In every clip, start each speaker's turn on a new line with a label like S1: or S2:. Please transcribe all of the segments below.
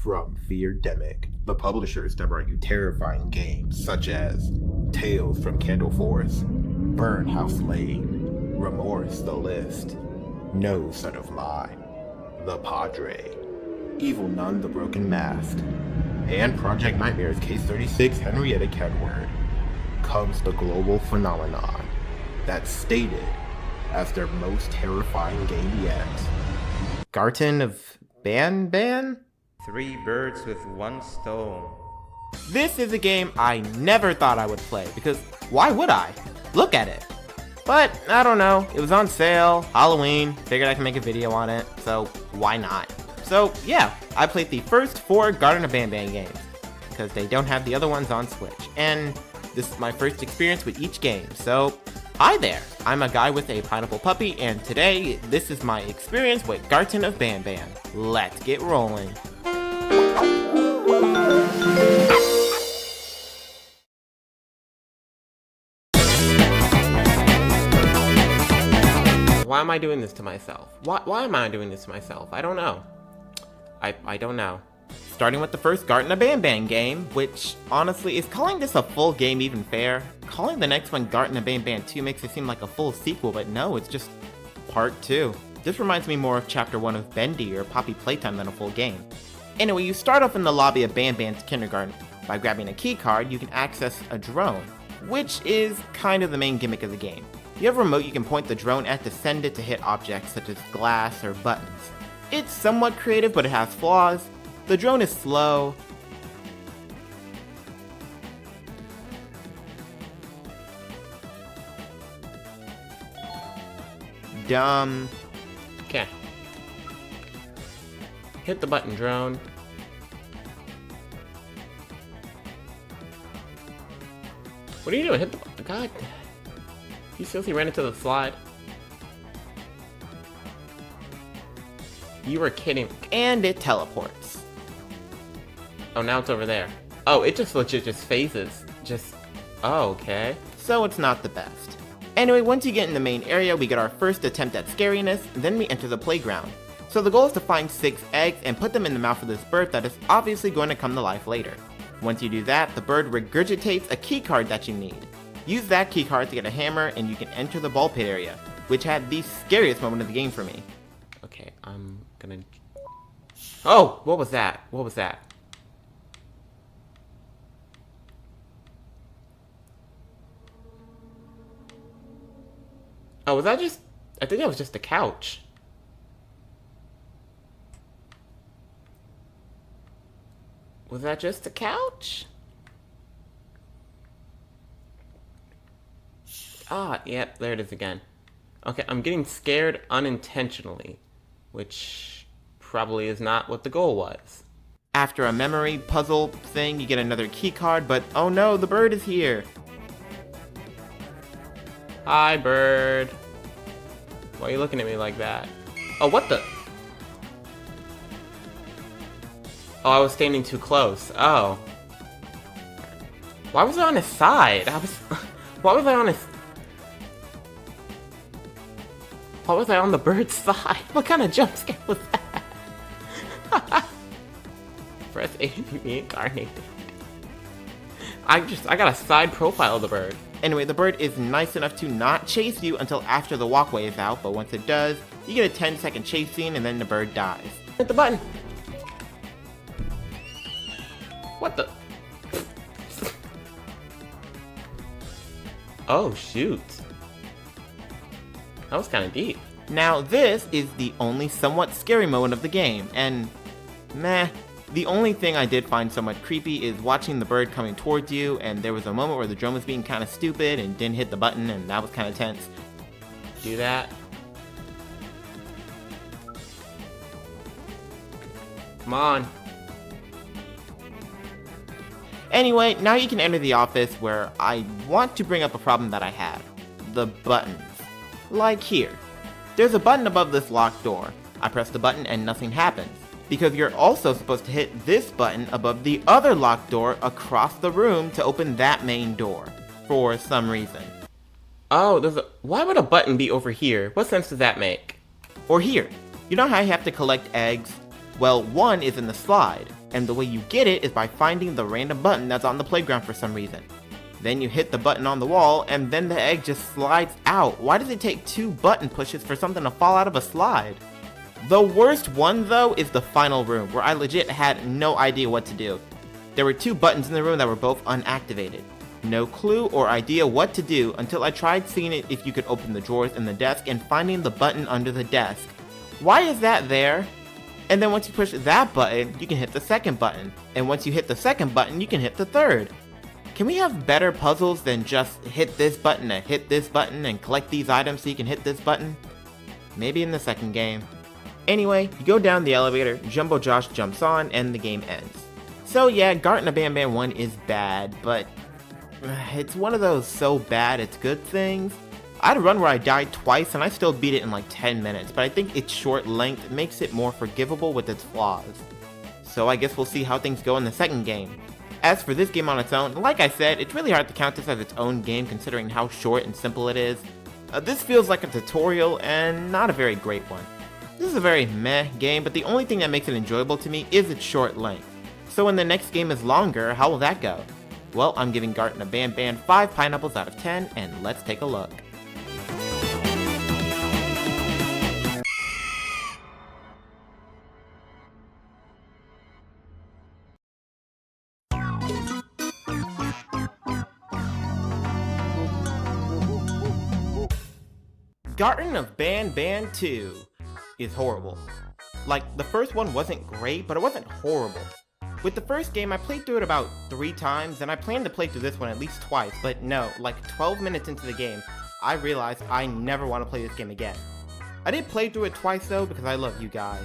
S1: From Feardemic, the publishers that brought you terrifying games such as Tales from Candle Forest, Burn House Lane, Remorse the List, No Son of Mine, The Padre, Evil Nun the Broken Mask, and Project Nightmare's Case 36 Henrietta Kenward, comes the global phenomenon that's stated as their most terrifying game yet. Garten of BanBan?
S2: 3 birds with 1 stone.
S3: This is a game I never thought I would play, because why would I? Look at it. But, I don't know, it was on sale, Halloween, figured I could make a video on it, so why not? So yeah, I played the first 4 Garten of BanBan games, because they don't have the other ones on Switch, and this is my first experience with each game, so hi there, I'm a guy with a pineapple puppy, and today, this is my experience with Garten of BanBan. Let's get rolling. Why am I doing this to myself? Why am I doing this to myself? I don't know. I don't know. Starting with the first Garten of BanBan game, which, honestly, is calling this a full game even fair? Calling the next one Garten of BanBan 2 makes it seem like a full sequel, but no, it's just part 2. This reminds me more of Chapter 1 of Bendy or Poppy Playtime than a full game. Anyway, you start off in the lobby of BanBan's kindergarten. By grabbing a key card, you can access a drone, which is kind of the main gimmick of the game. You have a remote you can point the drone at to send it to hit objects such as glass or buttons. It's somewhat creative, but it has flaws. The drone is slow. Dumb. Okay. Hit the button, drone. What are you doing? Hit the button. God. You seriously ran into the slide? You were kidding. And it teleports. Oh, now it's over there. Oh, it just legit just phases. Oh, okay. So it's not the best. Anyway, once you get in the main area, we get our first attempt at scariness, then we enter the playground. So the goal is to find 6 eggs and put them in the mouth of this bird that is obviously going to come to life later. Once you do that, the bird regurgitates a key card that you need. Use that key card to get a hammer and you can enter the ball pit area, which had the scariest moment of the game for me. Okay, I'm gonna... Oh! What was that? What was that? Oh, was that just... I think that was just a couch. Was that just a couch? Ah, yep, there it is again. Okay, I'm getting scared unintentionally, which probably is not what the goal was. After a memory puzzle thing, you get another key card, but oh no, the bird is here. Hi, bird. Why are you looking at me like that? Oh, what the? Oh, I was standing too close. Oh. Why was I on his side? Why was I on his... Why was I on the bird's side? What kind of jump scare was that? Press A to be reincarnated. I got a side profile of the bird. Anyway, the bird is nice enough to not chase you until after the walkway is out, but once it does, you get a 10-second chase scene and then the bird dies. Hit the button! What the? Oh, shoot. That was kind of deep. Now, this is the only somewhat scary moment of the game, and meh. The only thing I did find somewhat creepy is watching the bird coming towards you, and there was a moment where the drone was being kind of stupid and didn't hit the button, and that was kind of tense. Do that. Come on. Anyway, now you can enter the office where I want to bring up a problem that I have. The buttons. Like here. There's a button above this locked door. I press the button and nothing happens. Because you're also supposed to hit this button above the other locked door across the room to open that main door. For some reason. Oh, why would a button be over here? What sense does that make? Or here. You know how you have to collect eggs? Well, one is in the slide, and the way you get it is by finding the random button that's on the playground for some reason. Then you hit the button on the wall, and then the egg just slides out. Why does it take 2 button pushes for something to fall out of a slide? The worst one, though, is the final room, where I legit had no idea what to do. There were 2 buttons in the room that were both unactivated. No clue or idea what to do until I tried seeing it if you could open the drawers in the desk and finding the button under the desk. Why is that there? And then once you push that button, you can hit the second button. And once you hit the second button, you can hit the third. Can we have better puzzles than just hit this button and hit this button and collect these items so you can hit this button? Maybe in the second game. Anyway, you go down the elevator, Jumbo Josh jumps on, and the game ends. So yeah, Garten of BanBan 1 is bad, but it's one of those so bad it's good things. I had a run where I died twice and I still beat it in like 10 minutes, but I think its short length makes it more forgivable with its flaws. So I guess we'll see how things go in the second game. As for this game on its own, like I said, it's really hard to count this as its own game considering how short and simple it is. This feels like a tutorial and not a very great one. This is a very meh game, but the only thing that makes it enjoyable to me is its short length. So when the next game is longer, how will that go? Well, I'm giving Garten of BanBan 5 pineapples out of 10, and let's take a look. Garten of BanBan 2 is horrible. Like, the first one wasn't great, but it wasn't horrible. With the first game, I played through it about 3 times, and I planned to play through this one at least twice, but no, like 12 minutes into the game, I realized I never want to play this game again. I did play through it twice though, because I love you guys.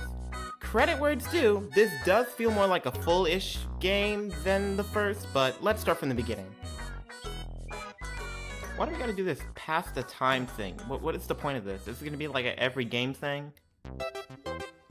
S3: Credit where it's due, this does feel more like a full-ish game than the first, but let's start from the beginning. Why do we gotta do this pass the time thing? What is the point of this? Is this gonna be like an every game thing?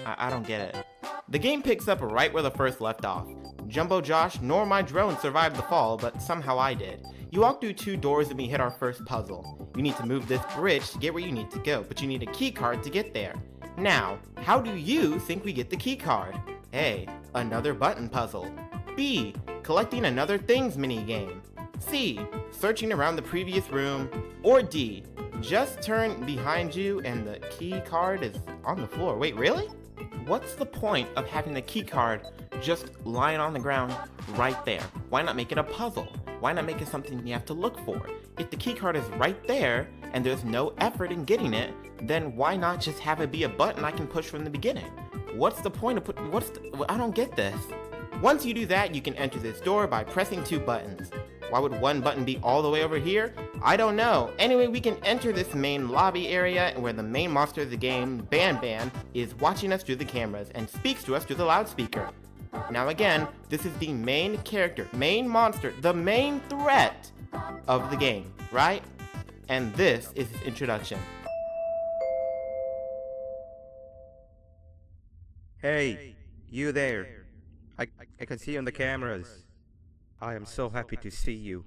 S3: I don't get it. The game picks up right where the first left off. Jumbo Josh nor my drone survived the fall, but somehow I did. You walk through 2 doors and we hit our first puzzle. You need to move this bridge to get where you need to go, but you need a key card to get there. Now, how do you think we get the key card? A. Another button puzzle. B. Collecting another things minigame. C. Searching around the previous room. Or D. Just turn behind you and the key card is on the floor. Wait, really? What's the point of having the key card just lying on the ground right there? Why not make it a puzzle? Why not make it something you have to look for? If the key card is right there and there's no effort in getting it, then why not just have it be a button I can push from the beginning? What's the point of I don't get this. Once you do that, you can enter this door by pressing 2 buttons. Why would one button be all the way over here? I don't know. Anyway, we can enter this main lobby area where the main monster of the game, BanBan, is watching us through the cameras and speaks to us through the loudspeaker. Now again, this is the main character, main monster, the main threat of the game, right? And this is his introduction.
S2: Hey, you there. I can see you on the cameras. I am so happy to see you.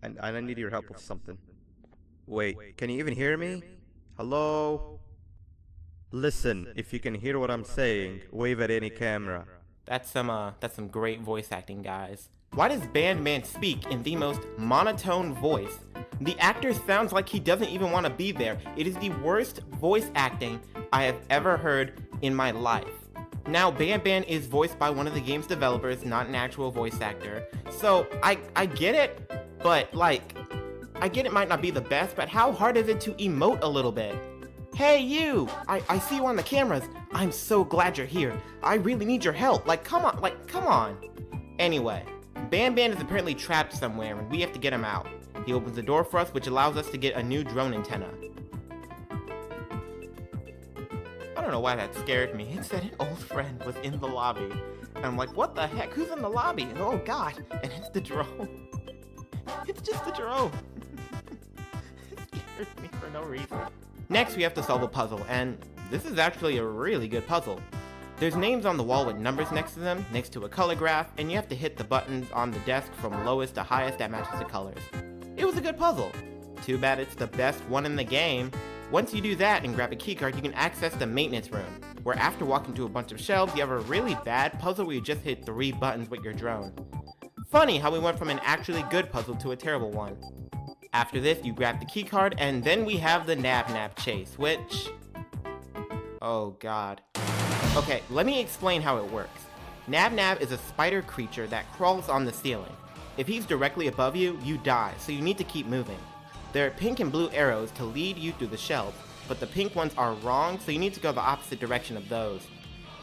S2: And I need your help with something. Wait, can you even hear me? Hello? Listen, if you can hear what I'm saying, wave at any camera.
S3: That's some great voice acting, guys. Why does BanBan speak in the most monotone voice? The actor sounds like he doesn't even want to be there. It is the worst voice acting I have ever heard in my life. Now, BanBan is voiced by one of the game's developers, not an actual voice actor. So, I get it, but like, I get it might not be the best, but how hard is it to emote a little bit? Hey you! I see you on the cameras. I'm so glad you're here. I really need your help. Come on. Anyway, BanBan is apparently trapped somewhere and we have to get him out. He opens the door for us, which allows us to get a new drone antenna. I don't know why that scared me. It said an old friend was in the lobby. And I'm like, what the heck? Who's in the lobby? And oh god, and it's the drone. It's just the drone. It scared me for no reason. Next, we have to solve a puzzle, and this is actually a really good puzzle. There's names on the wall with numbers next to them, next to a color graph, and you have to hit the buttons on the desk from lowest to highest that matches the colors. It was a good puzzle. Too bad it's the best one in the game. Once you do that and grab a keycard, you can access the maintenance room. where after walking to a bunch of shelves, you have a really bad puzzle where you just hit 3 buttons with your drone. Funny how we went from an actually good puzzle to a terrible one. After this, you grab the keycard, and then we have the Nab Nab chase, which... oh god. Okay, let me explain how it works. Nab Nab is a spider creature that crawls on the ceiling. If he's directly above you, you die, so you need to keep moving. There are pink and blue arrows to lead you through the shelves, but the pink ones are wrong, so you need to go the opposite direction of those.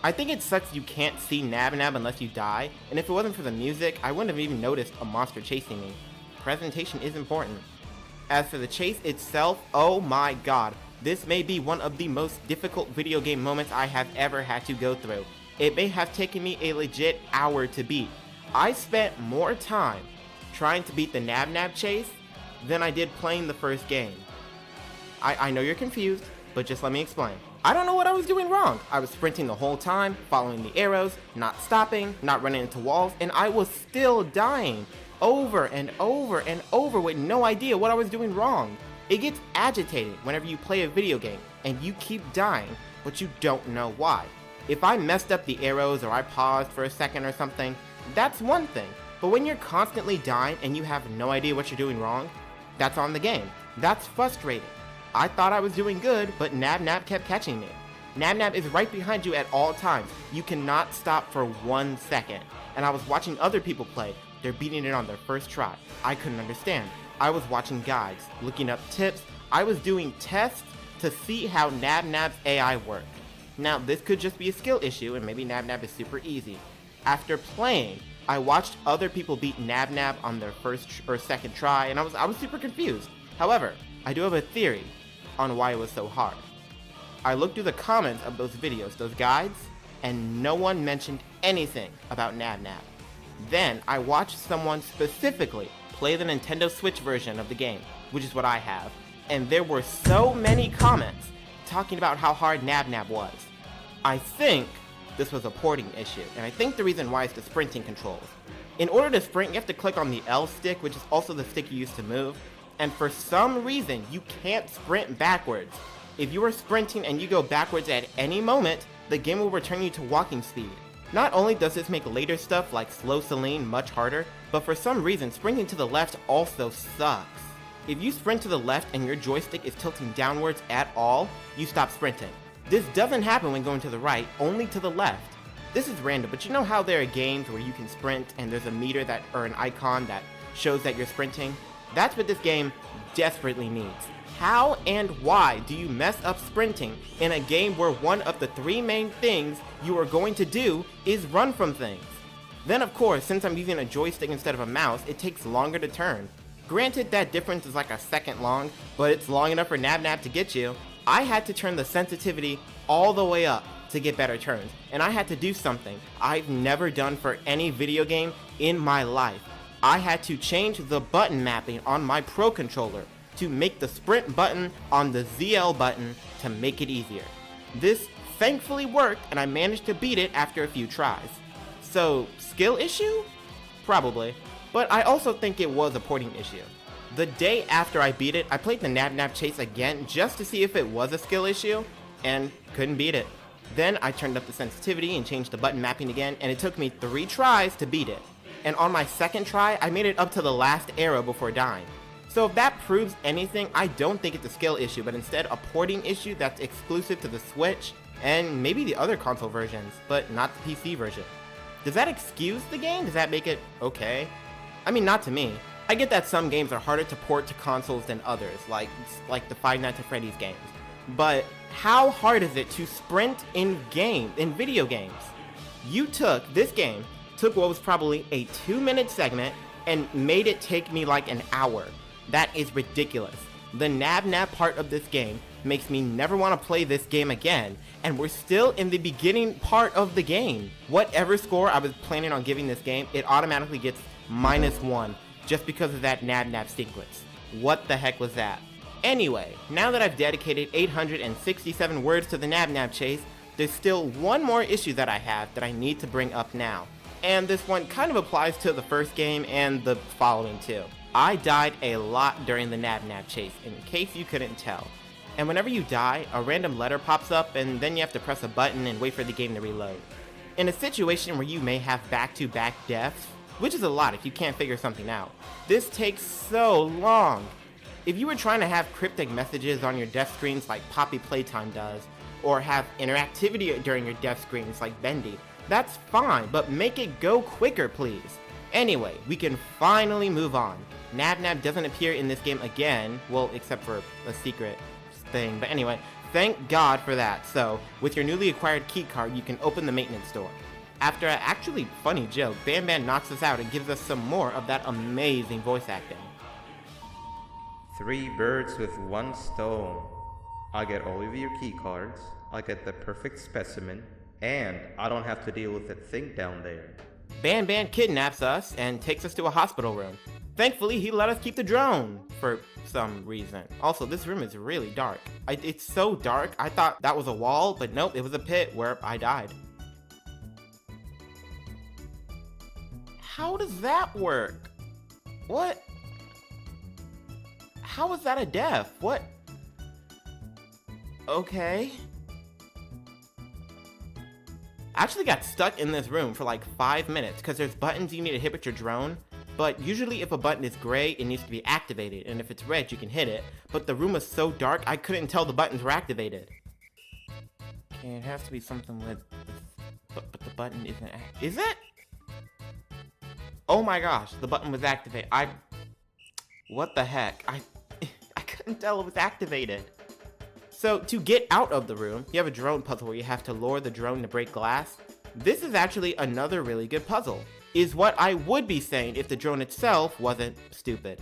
S3: I think it sucks you can't see Nab Nab unless you die, and if it wasn't for the music, I wouldn't have even noticed a monster chasing me. Presentation is important. As for the chase itself, oh my god, this may be one of the most difficult video game moments I have ever had to go through. It may have taken me a legit hour to beat. I spent more time trying to beat the Nab Nab chase than I did playing the first game. I know you're confused, but just let me explain. I don't know what I was doing wrong. I was sprinting the whole time, following the arrows, not stopping, not running into walls, and I was still dying over and over and over with no idea what I was doing wrong. It gets agitating whenever you play a video game and you keep dying, but you don't know why. If I messed up the arrows or I paused for a second or something, that's one thing. But when you're constantly dying and you have no idea what you're doing wrong, that's on the game. That's frustrating. I thought I was doing good, but Nab Nab kept catching me. Nab Nab is right behind you at all times. You cannot stop for 1 second. And I was watching other people play. They're beating it on their first try. I couldn't understand. I was watching guides, looking up tips. I was doing tests to see how Nab Nab's AI worked. Now, this could just be a skill issue, and maybe Nab Nab is super easy. After playing, I watched other people beat Nab Nab on their first or second try, and I was super confused. However, I do have a theory on why it was so hard. I looked through the comments of those videos, those guides, and no one mentioned anything about Nab Nab. Then I watched someone specifically play the Nintendo Switch version of the game, which is what I have, and there were so many comments talking about how hard Nab Nab was. I think this was a porting issue, and I think the reason why is the sprinting controls. In order to sprint, you have to click on the L stick, which is also the stick you use to move, and for some reason, you can't sprint backwards. If you are sprinting and you go backwards at any moment, the game will return you to walking speed. Not only does this make later stuff like Slow Celine much harder, but for some reason, sprinting to the left also sucks. If you sprint to the left and your joystick is tilting downwards at all, you stop sprinting. This doesn't happen when going to the right, only to the left. This is random, but you know how there are games where you can sprint and there's a meter or an icon that shows that you're sprinting? That's what this game desperately needs. How and why do you mess up sprinting in a game where one of the 3 main things you are going to do is run from things? Then of course, since I'm using a joystick instead of a mouse, it takes longer to turn. Granted, that difference is like a second long, but it's long enough for Nab Nab to get you. I had to turn the sensitivity all the way up to get better turns, and I had to do something I've never done for any video game in my life. I had to change the button mapping on my Pro Controller to make the sprint button on the ZL button to make it easier. This thankfully worked, and I managed to beat it after a few tries. So, skill issue? Probably. But I also think it was a porting issue. The day after I beat it, I played the Nab Nab chase again just to see if it was a skill issue, and couldn't beat it. Then I turned up the sensitivity and changed the button mapping again, and it took me 3 tries to beat it. And on my second try, I made it up to the last arrow before dying. So if that proves anything, I don't think it's a skill issue, but instead a porting issue that's exclusive to the Switch, and maybe the other console versions, but not the PC version. Does that excuse the game? Does that make it okay? I mean, not to me. I get that some games are harder to port to consoles than others, like the Five Nights at Freddy's games. But how hard is it to sprint in video games? This game took what was probably a 2-minute segment and made it take me like an hour. That is ridiculous. The Nab Nab part of this game makes me never want to play this game again, and we're still in the beginning part of the game. Whatever score I was planning on giving this game, it automatically gets -1 just because of that Nab Nab sequence. What the heck was that? Anyway, now that I've dedicated 867 words to the Nab Nab chase, there's still one more issue that I have that I need to bring up now. And this one kind of applies to the first game and the following too. I died a lot during the Nab Nab chase, in case you couldn't tell. And whenever you die, a random letter pops up and then you have to press a button and wait for the game to reload. In a situation where you may have back-to-back deaths, which is a lot if you can't figure something out, this takes so long. If you were trying to have cryptic messages on your death screens like Poppy Playtime does, or have interactivity during your death screens like Bendy, that's fine, but make it go quicker, please. Anyway, we can finally move on. Nab doesn't appear in this game again, well, except for a secret thing, but anyway, thank God for that. So, with your newly acquired keycard, you can open the maintenance door. After an actually funny joke, BanBan knocks us out and gives us some more of that amazing voice acting.
S2: 3 birds with 1 stone. I get all of your key cards, I get the perfect specimen, and I don't have to deal with that thing down there.
S3: BanBan kidnaps us and takes us to a hospital room. Thankfully, he let us keep the drone, for some reason. Also, this room is really dark. It's so dark, I thought that was a wall, but nope, it was a pit where I died. How does that work? What? How is that a death? What? Okay. I actually got stuck in this room for like 5 minutes because there's buttons you need to hit with your drone, but usually if a button is gray, it needs to be activated, and if it's red, you can hit it, but the room was so dark, I couldn't tell the buttons were activated. Okay, it has to be something with but the button isn't is it? Oh my gosh, the button was activated. What the heck? I couldn't tell it was activated. So, to get out of the room, you have a drone puzzle where you have to lure the drone to break glass. This is actually another really good puzzle, is what I would be saying if the drone itself wasn't stupid.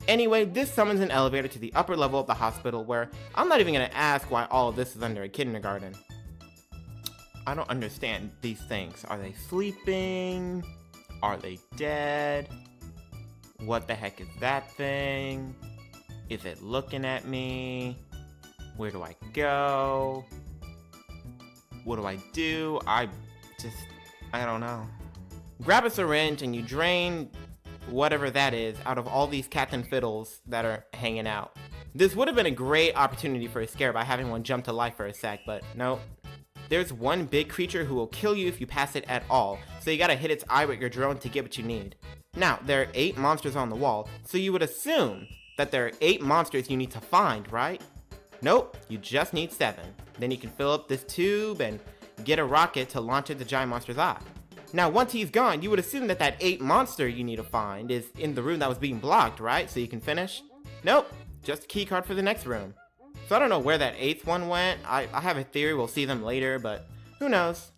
S3: Anyway, this summons an elevator to the upper level of the hospital where I'm not even gonna ask why all of this is under a kindergarten. I don't understand these things. Are they sleeping? Are they dead? What the heck is that thing? Is it looking at me? Where do I go? What do I do? I don't know. Grab a syringe and you drain whatever that is out of all these cats and fiddles that are hanging out. This would have been a great opportunity for a scare by having one jump to life for a sec, but nope. There's one big creature who will kill you if you pass it at all, so you gotta hit its eye with your drone to get what you need. Now, there are 8 monsters on the wall, so you would assume that there are 8 monsters you need to find, right? Nope, you just need 7. Then you can fill up this tube and get a rocket to launch at the giant monster's eye. Now, once he's gone, you would assume that that 8 monster you need to find is in the room that was being blocked, right? So you can finish? Nope, just a key card for the next room. So I don't know where that 8th one went. I have a theory we'll see them later, but who knows?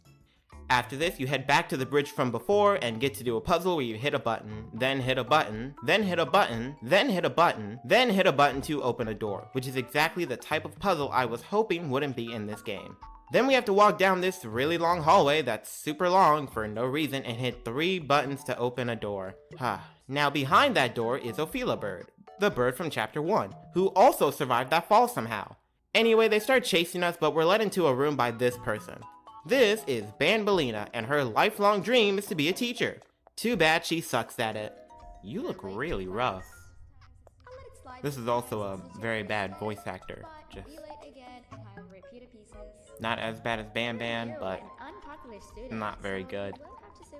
S3: After this, you head back to the bridge from before and get to do a puzzle where you hit a button, then hit a button, then hit a button, then hit a button, then hit a button to open a door, which is exactly the type of puzzle I was hoping wouldn't be in this game. Then we have to walk down this really long hallway that's super long for no reason and hit 3 buttons to open a door. Now behind that door is Ophelia Bird, the bird from chapter 1, who also survived that fall somehow. Anyway, they start chasing us, but we're led into a room by this person. This is BanBan, and her lifelong dream is to be a teacher. Too bad she sucks at it. You look really rough. This is also a very bad voice actor. Just not as bad as BanBan, but not very good.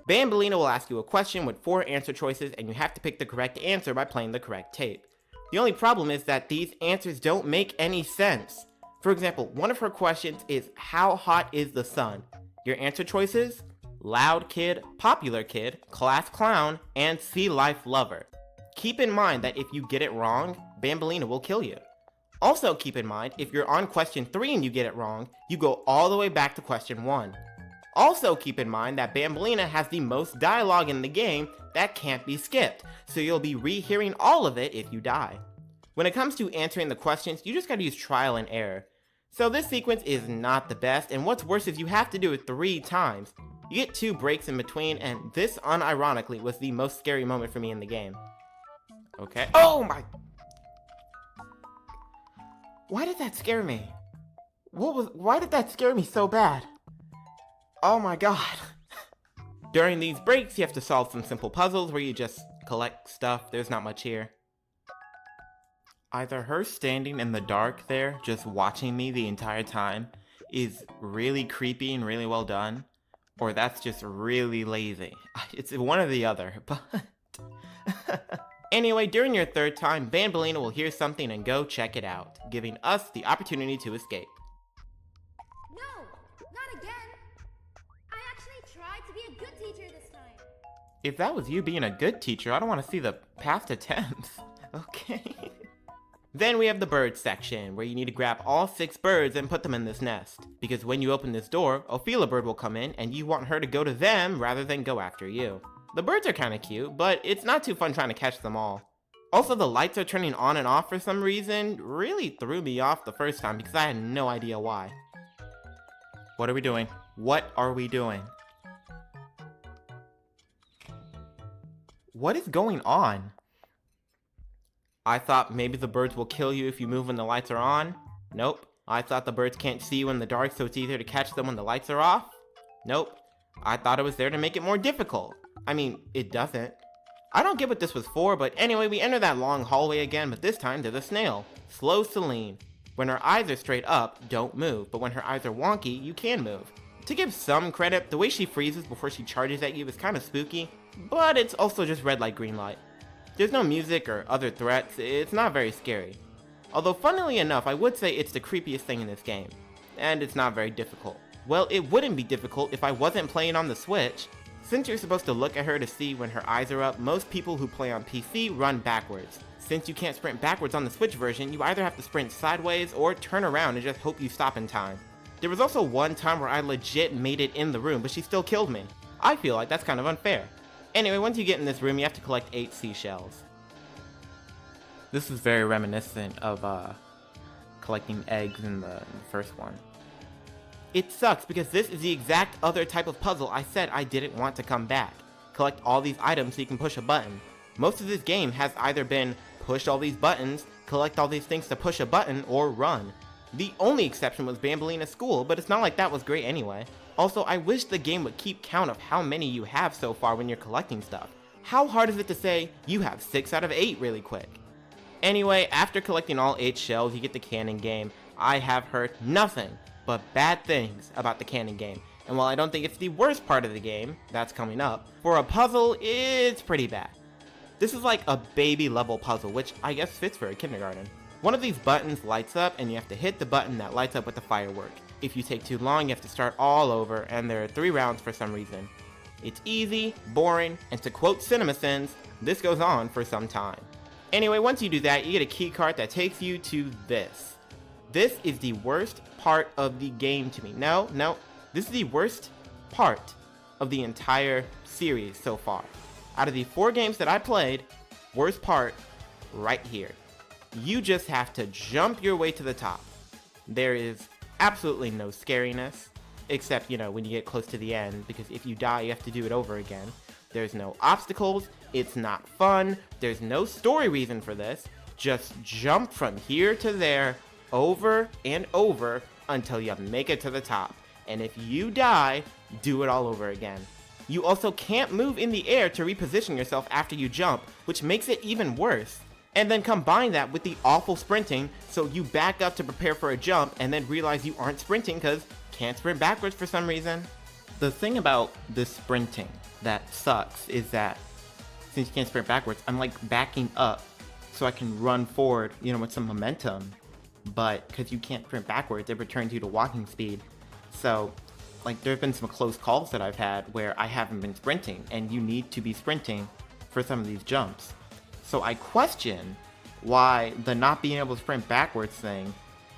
S3: BanBan will ask you a question with 4 answer choices, and you have to pick the correct answer by playing the correct tape. The only problem is that these answers don't make any sense. For example, one of her questions is, how hot is the sun? Your answer choices? Loud kid, popular kid, class clown, and sea life lover. Keep in mind that if you get it wrong, BanBan will kill you. Also keep in mind, if you're on question 3 and you get it wrong, you go all the way back to question 1. Also keep in mind that BanBan has the most dialogue in the game that can't be skipped, so you'll be rehearing all of it if you die. When it comes to answering the questions, you just gotta use trial and error. So this sequence is not the best, and what's worse is you have to do it 3 times. You get 2 breaks in between, and this unironically was the most scary moment for me in the game. Okay. Oh my! Why did that scare me? Why did that scare me so bad? Oh my god. During these breaks, you have to solve some simple puzzles where you just collect stuff. There's not much here. Either her standing in the dark there, just watching me the entire time, is really creepy and really well done, or that's just really lazy. It's one or the other, but... Anyway, during your third time, Banbalina will hear something and go check it out, giving us the opportunity to escape.
S4: No, not again. I actually tried to be a good teacher this time.
S3: If that was you being a good teacher, I don't want to see the past attempts. Okay. Then we have the bird section, where you need to grab all 6 birds and put them in this nest. Because when you open this door, Ophelia bird will come in, and you want her to go to them rather than go after you. The birds are kinda cute, but it's not too fun trying to catch them all. Also, the lights are turning on and off for some reason really threw me off the first time because I had no idea why. What are we doing? What are we doing? What is going on? I thought maybe the birds will kill you if you move when the lights are on. Nope. I thought the birds can't see you in the dark, so it's easier to catch them when the lights are off. Nope. I thought it was there to make it more difficult. I mean, it doesn't. I don't get what this was for, but anyway, we enter that long hallway again, but this time there's a snail. Slow Celine. When her eyes are straight up, don't move, but when her eyes are wonky, you can move. To give some credit, the way she freezes before she charges at you is kind of spooky, but it's also just red light, green light. There's no music or other threats, it's not very scary. Although funnily enough, I would say it's the creepiest thing in this game. And it's not very difficult. Well, it wouldn't be difficult if I wasn't playing on the Switch. Since you're supposed to look at her to see when her eyes are up, most people who play on PC run backwards. Since you can't sprint backwards on the Switch version, you either have to sprint sideways or turn around and just hope you stop in time. There was also one time where I legit made it in the room, but she still killed me. I feel like that's kind of unfair. Anyway, once you get in this room, you have to collect 8 seashells. This is very reminiscent of collecting eggs in the first one. It sucks because this is the exact other type of puzzle I said I didn't want to come back. Collect all these items so you can push a button. Most of this game has either been push all these buttons, collect all these things to push a button, or run. The only exception was Banbalina's school, but it's not like that was great anyway. Also, I wish the game would keep count of how many you have so far when you're collecting stuff. How hard is it to say you have 6 out of 8 really quick? Anyway, after collecting all 8 shells, you get the cannon game. I have heard nothing but bad things about the cannon game. And while I don't think it's the worst part of the game, that's coming up, for a puzzle, it's pretty bad. This is like a baby level puzzle, which I guess fits for a kindergarten. One of these buttons lights up and you have to hit the button that lights up with the firework. If you take too long, you have to start all over, and there are 3 rounds for some reason. It's easy, boring, and to quote CinemaSins, this goes on for some time. Anyway, once you do that, you get a key card that takes you to this. This is the worst part of the game to me. No, this is the worst part of the entire series so far. Out of the 4 games that I played, worst part, right here. You just have to jump your way to the top. There is absolutely no scariness, except, when you get close to the end, because if you die, you have to do it over again. There's no obstacles, it's not fun, there's no story reason for this. Just jump from here to there, over and over, until you make it to the top. And if you die, do it all over again. You also can't move in the air to reposition yourself after you jump, which makes it even worse. And then combine that with the awful sprinting, so you back up to prepare for a jump and then realize you aren't sprinting because can't sprint backwards for some reason. The thing about this sprinting that sucks is that since you can't sprint backwards, I'm like backing up so I can run forward, with some momentum. But because you can't sprint backwards, it returns you to walking speed. So, there have been some close calls that I've had where I haven't been sprinting, and you need to be sprinting for some of these jumps. So I question why the not being able to sprint backwards thing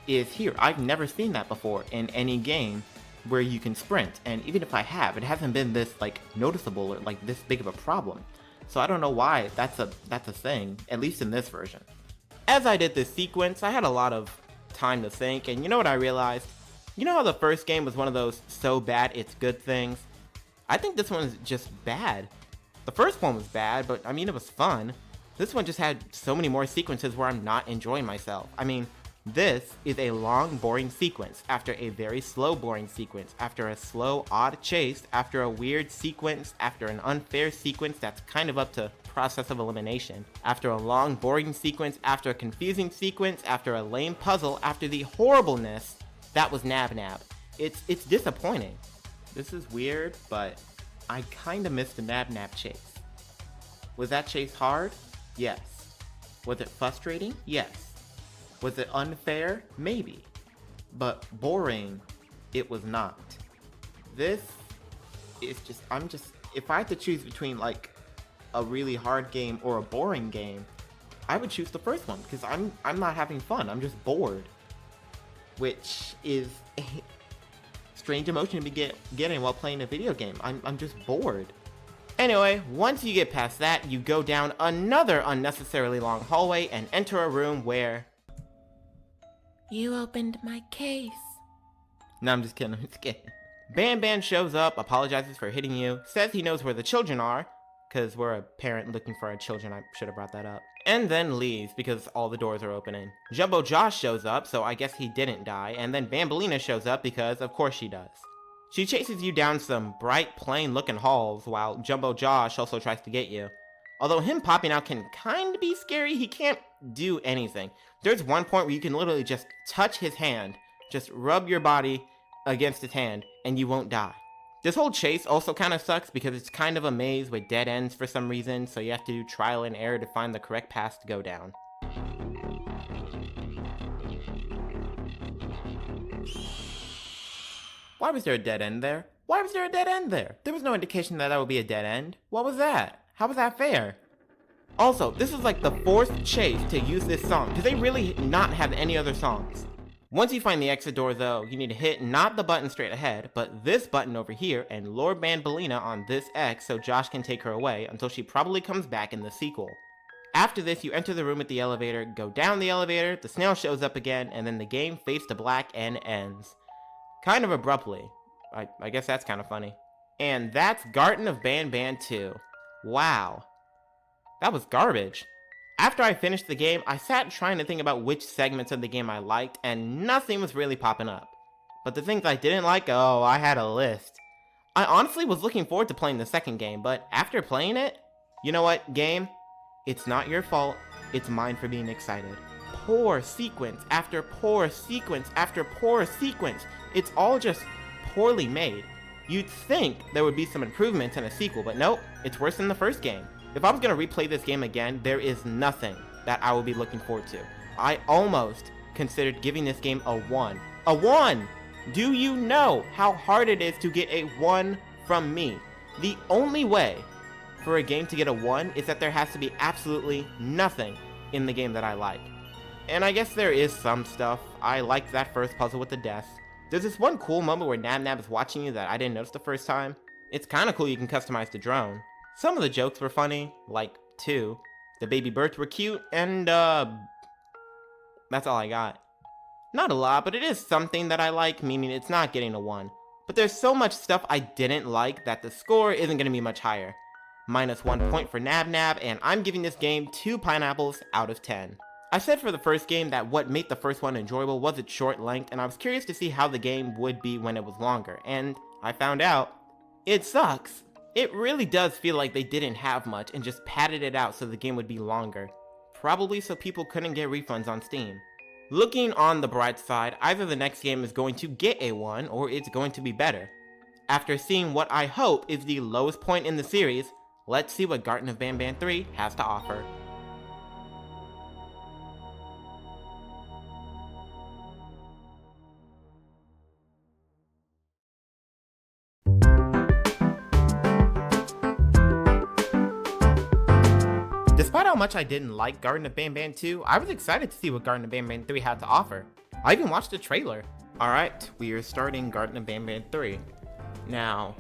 S3: is here. I've never seen that before in any game where you can sprint, and even if I have, it hasn't been this noticeable or this big of a problem. So I don't know why that's a thing, at least in this version. As I did this sequence, I had a lot of time to think, and you know what I realized? You know how the first game was one of those so bad it's good things? I think this one is just bad. The first one was bad, but it was fun. This one just had so many more sequences where I'm not enjoying myself. This is a long, boring sequence, after a very slow, boring sequence, after a slow, odd chase, after a weird sequence, after an unfair sequence that's kind of up to process of elimination, after a long, boring sequence, after a confusing sequence, after a lame puzzle, after the horribleness that was Nab Nab. It's disappointing. This is weird, but I kinda missed the Nab Nab chase. Was that chase hard? Yes. Was it frustrating? Yes. Was it unfair? Maybe. But boring, it was not. This is just, if I had to choose between like a really hard game or a boring game, I would choose the first one because I'm not having fun. I'm just bored, which is a strange emotion to be getting while playing a video game. I'm just bored. Anyway, once you get past that, you go down another unnecessarily long hallway and enter a room where you opened my case. No, I'm just kidding. BanBan shows up, apologizes for hitting you, says he knows where the children are, because we're a parent looking for our children, I should have brought that up, and then leaves because all the doors are opening. Jumbo Josh shows up, so I guess he didn't die, and then Bambolina shows up because of course she does. She chases you down some bright, plain-looking halls, while Jumbo Josh also tries to get you. Although him popping out can kind of be scary, he can't do anything. There's one point where you can literally just touch his hand, just rub your body against his hand, and you won't die. This whole chase also kind of sucks because it's kind of a maze with dead ends for some reason, so you have to do trial and error to find the correct path to go down. Why was there a dead end there? Why was there a dead end there? There was no indication that would be a dead end. What was that? How was that fair? Also, this is like the 4th chase to use this song. Do they really not have any other songs? Once you find the exit door though, you need to hit not the button straight ahead, but this button over here and lure Bambolina on this X so Josh can take her away until she probably comes back in the sequel. After this, you enter the room with the elevator, go down the elevator, the snail shows up again, and then the game fades to black and ends. Kind of abruptly. I guess that's kind of funny. And that's Garten of BanBan 2. Wow. That was garbage. After I finished the game, I sat trying to think about which segments of the game I liked, and nothing was really popping up. But the things I didn't like, oh, I had a list. I honestly was looking forward to playing the second game, but after playing it, you know what, game? It's not your fault, it's mine for being excited. Poor sequence after poor sequence after poor sequence. It's all just poorly made. You'd think there would be some improvements in a sequel, but nope, it's worse than the first game. If I was going to replay this game again, there is nothing that I will be looking forward to. I almost considered giving this game a 1. A 1! Do you know how hard it is to get a 1 from me? The only way for a game to get a 1 is that there has to be absolutely nothing in the game that I like. And I guess there is some stuff. I liked that first puzzle with the death. There's this one cool moment where Nab Nab is watching you that I didn't notice the first time. It's kinda cool you can customize the drone. Some of the jokes were funny, like 2. The baby birds were cute, and that's all I got. Not a lot, but it is something that I like, meaning it's not getting a 1. But there's so much stuff I didn't like that the score isn't gonna be much higher. -1 point for Nab Nab, and I'm giving this game 2 pineapples out of 10. I said for the first game that what made the first one enjoyable was its short length, and I was curious to see how the game would be when it was longer, and I found out it sucks. It really does feel like they didn't have much and just padded it out so the game would be longer. Probably so people couldn't get refunds on Steam. Looking on the bright side, either the next game is going to get a 1 or it's going to be better. After seeing what I hope is the lowest point in the series, let's see what Garten of BanBan 3 has to offer. Despite how much I didn't like Garten of BanBan 2, I was excited to see what Garten of BanBan 3 had to offer. I even watched the trailer. Alright, we are starting Garten of BanBan 3. Now,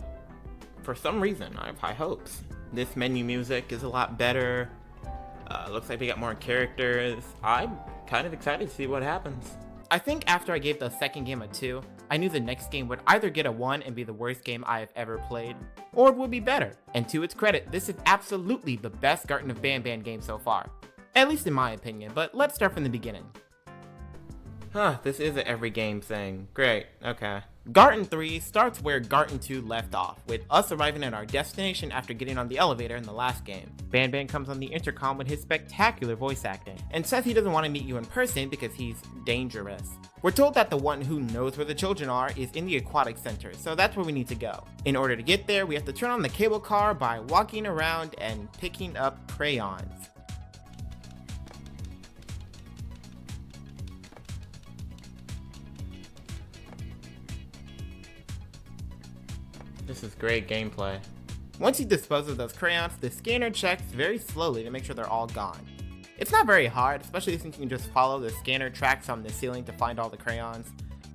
S3: for some reason, I have high hopes. This menu music is a lot better. Looks like we got more characters. I'm kind of excited to see what happens. I think after I gave the second game a 2, I knew the next game would either get a 1 and be the worst game I have ever played, or it would be better. And to its credit, this is absolutely the best Garten of BanBan game so far. At least in my opinion, but let's start from the beginning. Huh, this is an every game thing. Great, okay. Garten 3 starts where Garten 2 left off, with us arriving at our destination after getting on the elevator in the last game. BanBan comes on the intercom with his spectacular voice acting, and says he doesn't want to meet you in person because he's dangerous. We're told that the one who knows where the children are is in the aquatic center, so that's where we need to go. In order to get there, we have to turn on the cable car by walking around and picking up crayons. This is great gameplay. Once you dispose of those crayons, the scanner checks very slowly to make sure they're all gone. It's not very hard, especially since you can just follow the scanner tracks on the ceiling to find all the crayons.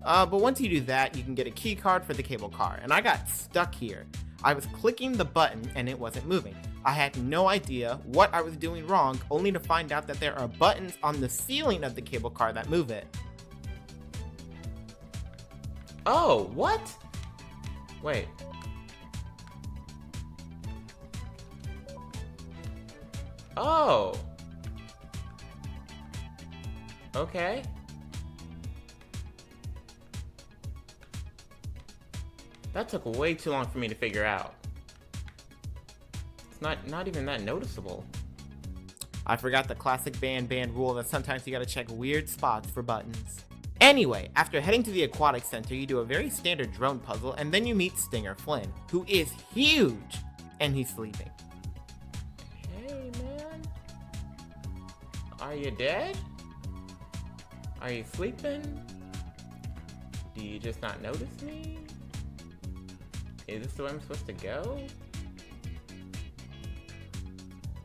S3: But once you do that, you can get a key card for the cable car, and I got stuck here. I was clicking the button and it wasn't moving. I had no idea what I was doing wrong, only to find out that there are buttons on the ceiling of the cable car that move it. Oh, what? Wait. Oh. Okay. That took way too long for me to figure out. It's not even that noticeable. I forgot the classic BanBan rule that sometimes you gotta check weird spots for buttons. Anyway, after heading to the aquatic center, you do a very standard drone puzzle, and then you meet Stinger Flynn, who is huge, and he's sleeping. Hey, man. Are you dead? Are you sleeping? Do you just not notice me? Is this the way I'm supposed to go?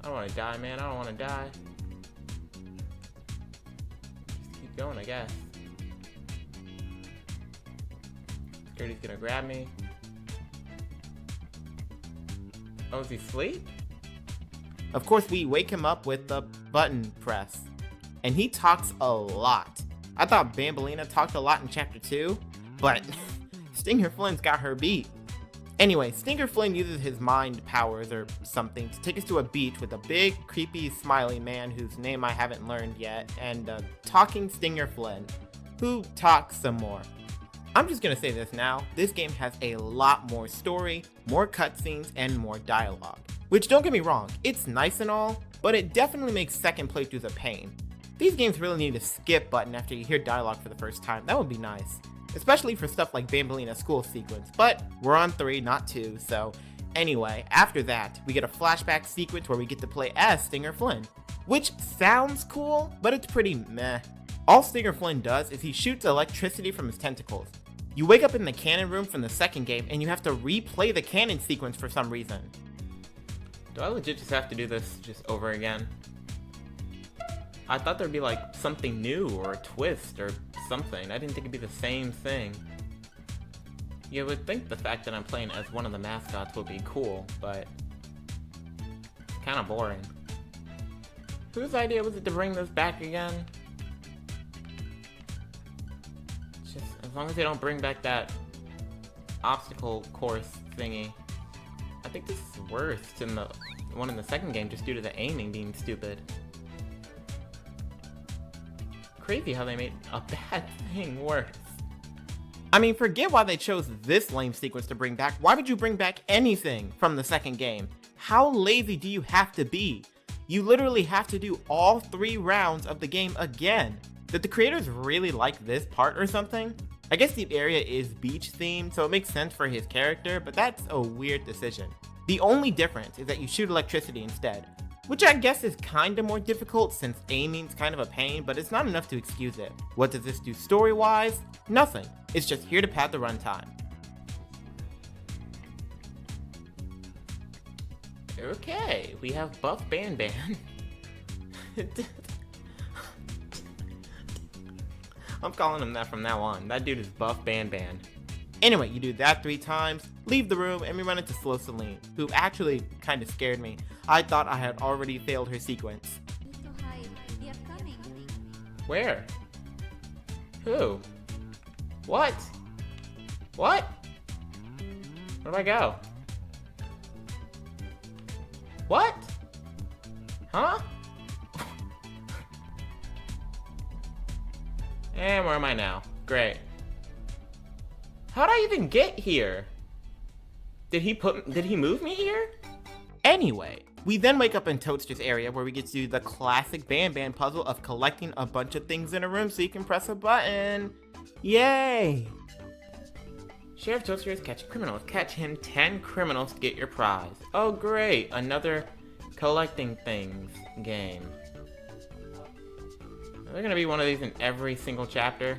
S3: I don't want to die, man. I don't want to die. Just keep going, I guess. Scared he's gonna grab me. Oh, is he asleep? Of course, we wake him up with the button press. And he talks a lot. I thought Bambalina talked a lot in Chapter 2, but Stinger Flynn's got her beat. Anyway, Stinger Flynn uses his mind powers or something to take us to a beach with a big, creepy, smiley man whose name I haven't learned yet, and talking Stinger Flynn, who talks some more. I'm just gonna say this now, this game has a lot more story, more cutscenes, and more dialogue. Which, don't get me wrong, it's nice and all, but it definitely makes second playthroughs a pain. These games really need a skip button after you hear dialogue for the first time, that would be nice. Especially for stuff like Bambalina's school sequence, but we're on 3, not 2, so anyway, after that, we get a flashback sequence where we get to play as Stinger Flynn, which sounds cool, but it's pretty meh. All Stinger Flynn does is he shoots electricity from his tentacles. You wake up in the cannon room from the second game, and you have to replay the cannon sequence for some reason. Do I legit just have to do this just over again? I thought there'd be like something new or a twist or something. I didn't think it'd be the same thing. You would think the fact that I'm playing as one of the mascots would be cool, but it's kind of boring. Whose idea was it to bring this back again? Just as long as they don't bring back that obstacle course thingy. I think this is worse than the one in the second game just due to the aiming being stupid. Crazy how they made a bad thing worse. I mean, forget why they chose this lame sequence to bring back. Why would you bring back anything from the second game? How lazy do you have to be? You literally have to do all 3 rounds of the game again. Did the creators really like this part or something? I guess the area is beach themed, so it makes sense for his character, but that's a weird decision. The only difference is that you shoot electricity instead, which I guess is kinda more difficult since aiming's kind of a pain, but it's not enough to excuse it. What does this do story-wise? Nothing. It's just here to pad the runtime. Okay, we have Buff BanBan. I'm calling him that from now on. That dude is Buff BanBan. Anyway, you do that 3 times, leave the room, and we run into Slow Celine, who actually kinda scared me. I thought I had already failed her sequence. Where? Who? What? What? Where do I go? What? Huh? And where am I now? Great. How'd I even get here? Did he move me here? Anyway, we then wake up in Toadster's area where we get to do the classic BanBan puzzle of collecting a bunch of things in a room so you can press a button. Yay! Sheriff Toadster is catching criminals. Catch him 10 criminals to get your prize. Oh great, another collecting things game. Are there gonna be one of these in every single chapter?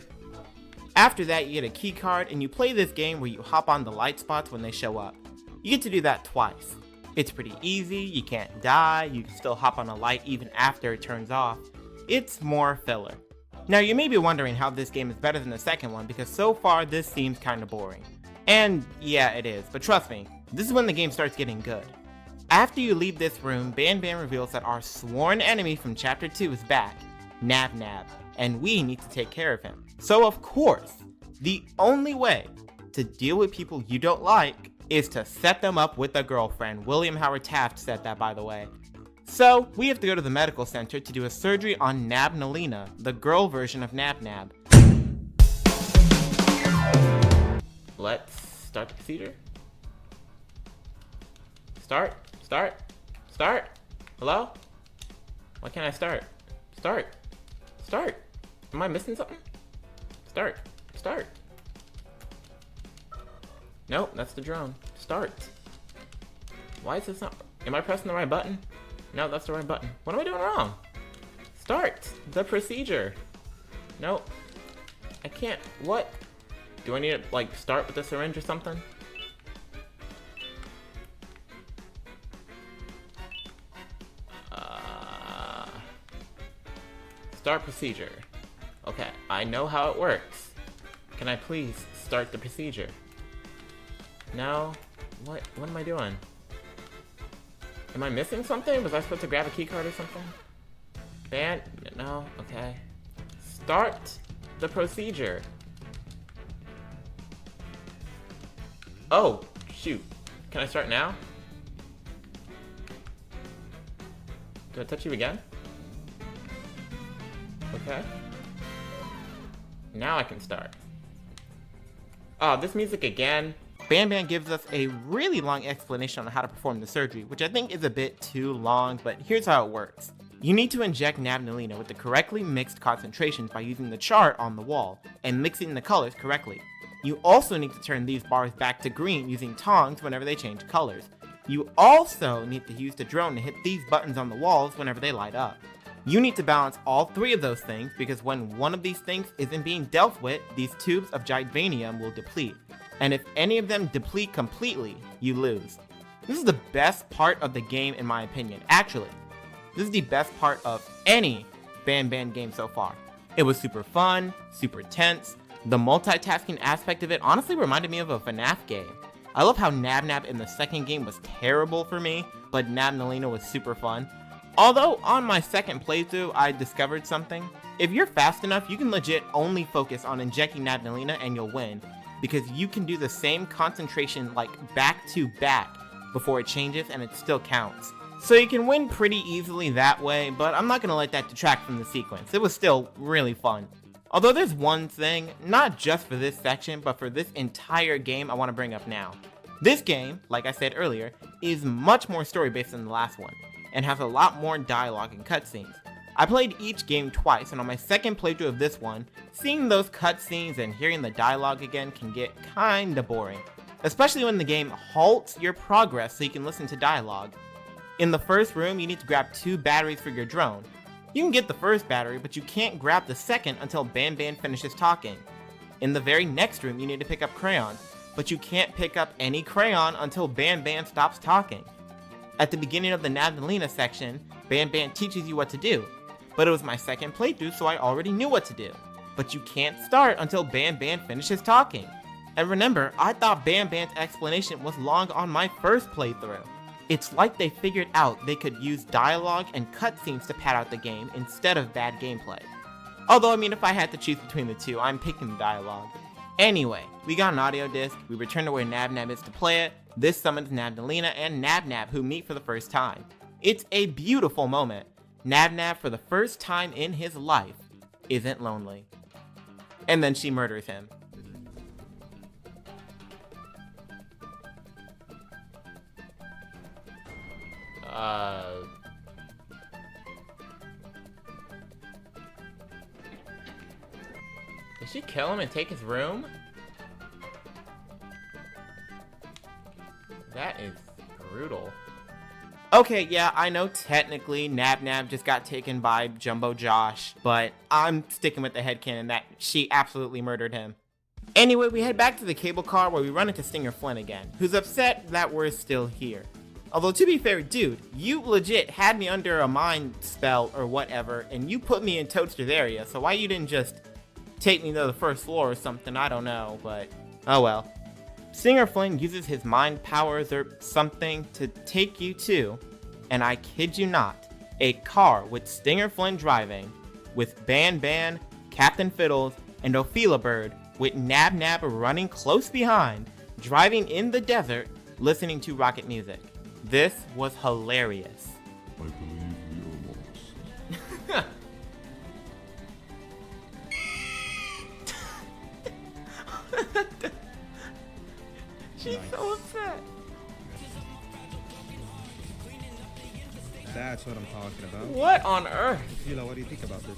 S3: After that, you get a key card and you play this game where you hop on the light spots when they show up. You get to do that twice. It's pretty easy, you can't die, you can still hop on a light even after it turns off. It's more filler. Now you may be wondering how this game is better than the second one because so far this seems kinda boring. And yeah, it is, but trust me, this is when the game starts getting good. After you leave this room, BanBan reveals that our sworn enemy from chapter 2 is back, Nab Nab, and we need to take care of him. So of course, the only way to deal with people you don't like is to set them up with a girlfriend. William Howard Taft said that, by the way. So we have to go to the medical center to do a surgery on Nab Nalina, the girl version of Nab Nab. Let's start the procedure. Start. Hello? Why can't I start? Start. Am I missing something? Start. Nope, that's the drone. Start. Why is this not... Am I pressing the right button? No, that's the right button. What am I doing wrong? Start the procedure. Nope. I can't... What? Do I need to, like, start with the syringe or something? Start procedure. Okay, I know how it works. Can I please start the procedure? No? What am I doing? Am I missing something? Was I supposed to grab a key card or something? No? Okay. Start the procedure. Oh, shoot. Can I start now? Do I touch you again? Okay. Now I can start. Oh, this music again. BanBan gives us a really long explanation on how to perform the surgery, which I think is a bit too long, but here's how it works. You need to inject Nab Nalina with the correctly mixed concentrations by using the chart on the wall and mixing the colors correctly. You also need to turn these bars back to green using tongs whenever they change colors. You also need to use the drone to hit these buttons on the walls whenever they light up. You need to balance all three of those things because when one of these things isn't being dealt with, these tubes of Gidvanium will deplete. And if any of them deplete completely, you lose. This is the best part of the game in my opinion. Actually, this is the best part of any BanBan game so far. It was super fun, super tense. The multitasking aspect of it honestly reminded me of a FNAF game. I love how Nab Nab in the second game was terrible for me, but Nab Nalina was super fun. Although, on my second playthrough, I discovered something. If you're fast enough, you can legit only focus on injecting Nab Nalina and you'll win, because you can do the same concentration like back to back before it changes and it still counts. So you can win pretty easily that way, but I'm not going to let that detract from the sequence. It was still really fun. Although there's one thing, not just for this section, but for this entire game I want to bring up now. This game, like I said earlier, is much more story-based than the last one, and has a lot more dialogue and cutscenes. I played each game twice, and on my second playthrough of this one, seeing those cutscenes and hearing the dialogue again can get kinda boring. Especially when the game halts your progress so you can listen to dialogue. In the first room, you need to grab 2 batteries for your drone. You can get the first battery, but you can't grab the second until BanBan finishes talking. In the very next room, you need to pick up crayons, but you can't pick up any crayon until BanBan stops talking. At the beginning of the Nab Nalina section, BanBan teaches you what to do, but it was my second playthrough so I already knew what to do. But you can't start until BanBan finishes talking. And remember, I thought BanBan's explanation was long on my first playthrough. It's like they figured out they could use dialogue and cutscenes to pad out the game instead of bad gameplay. Although, I mean, if I had to choose between the two, I'm picking the dialogue. Anyway, we got an audio disc, we return to where Nab Nab is to play it. This summons Nab Nalina and Nab Nab, who meet for the first time. It's a beautiful moment. Nab Nab, for the first time in his life, isn't lonely. And then she murders him. Did she kill him and take his room? That is brutal. Okay, yeah, I know technically Nab Nab just got taken by Jumbo Josh, but I'm sticking with the headcanon that she absolutely murdered him. Anyway, we head back to the cable car where we run into Stinger Flynn again, who's upset that we're still here. Although, to be fair, dude, you legit had me under a mind spell or whatever, and you put me in Toadster's area, so why you didn't just take me to the first floor or something, I don't know, but oh well. Stinger Flynn uses his mind powers or something to take you to, and I kid you not, a car with Stinger Flynn driving, with BanBan, Captain Fiddles, and Ophelia Bird, with Nab Nab running close behind, driving in the desert, listening to rocket music. This was hilarious.
S5: I believe we are lost.
S3: She's so upset.
S2: That's what I'm talking about.
S3: What on earth?
S2: Ophelia, what do you think about this?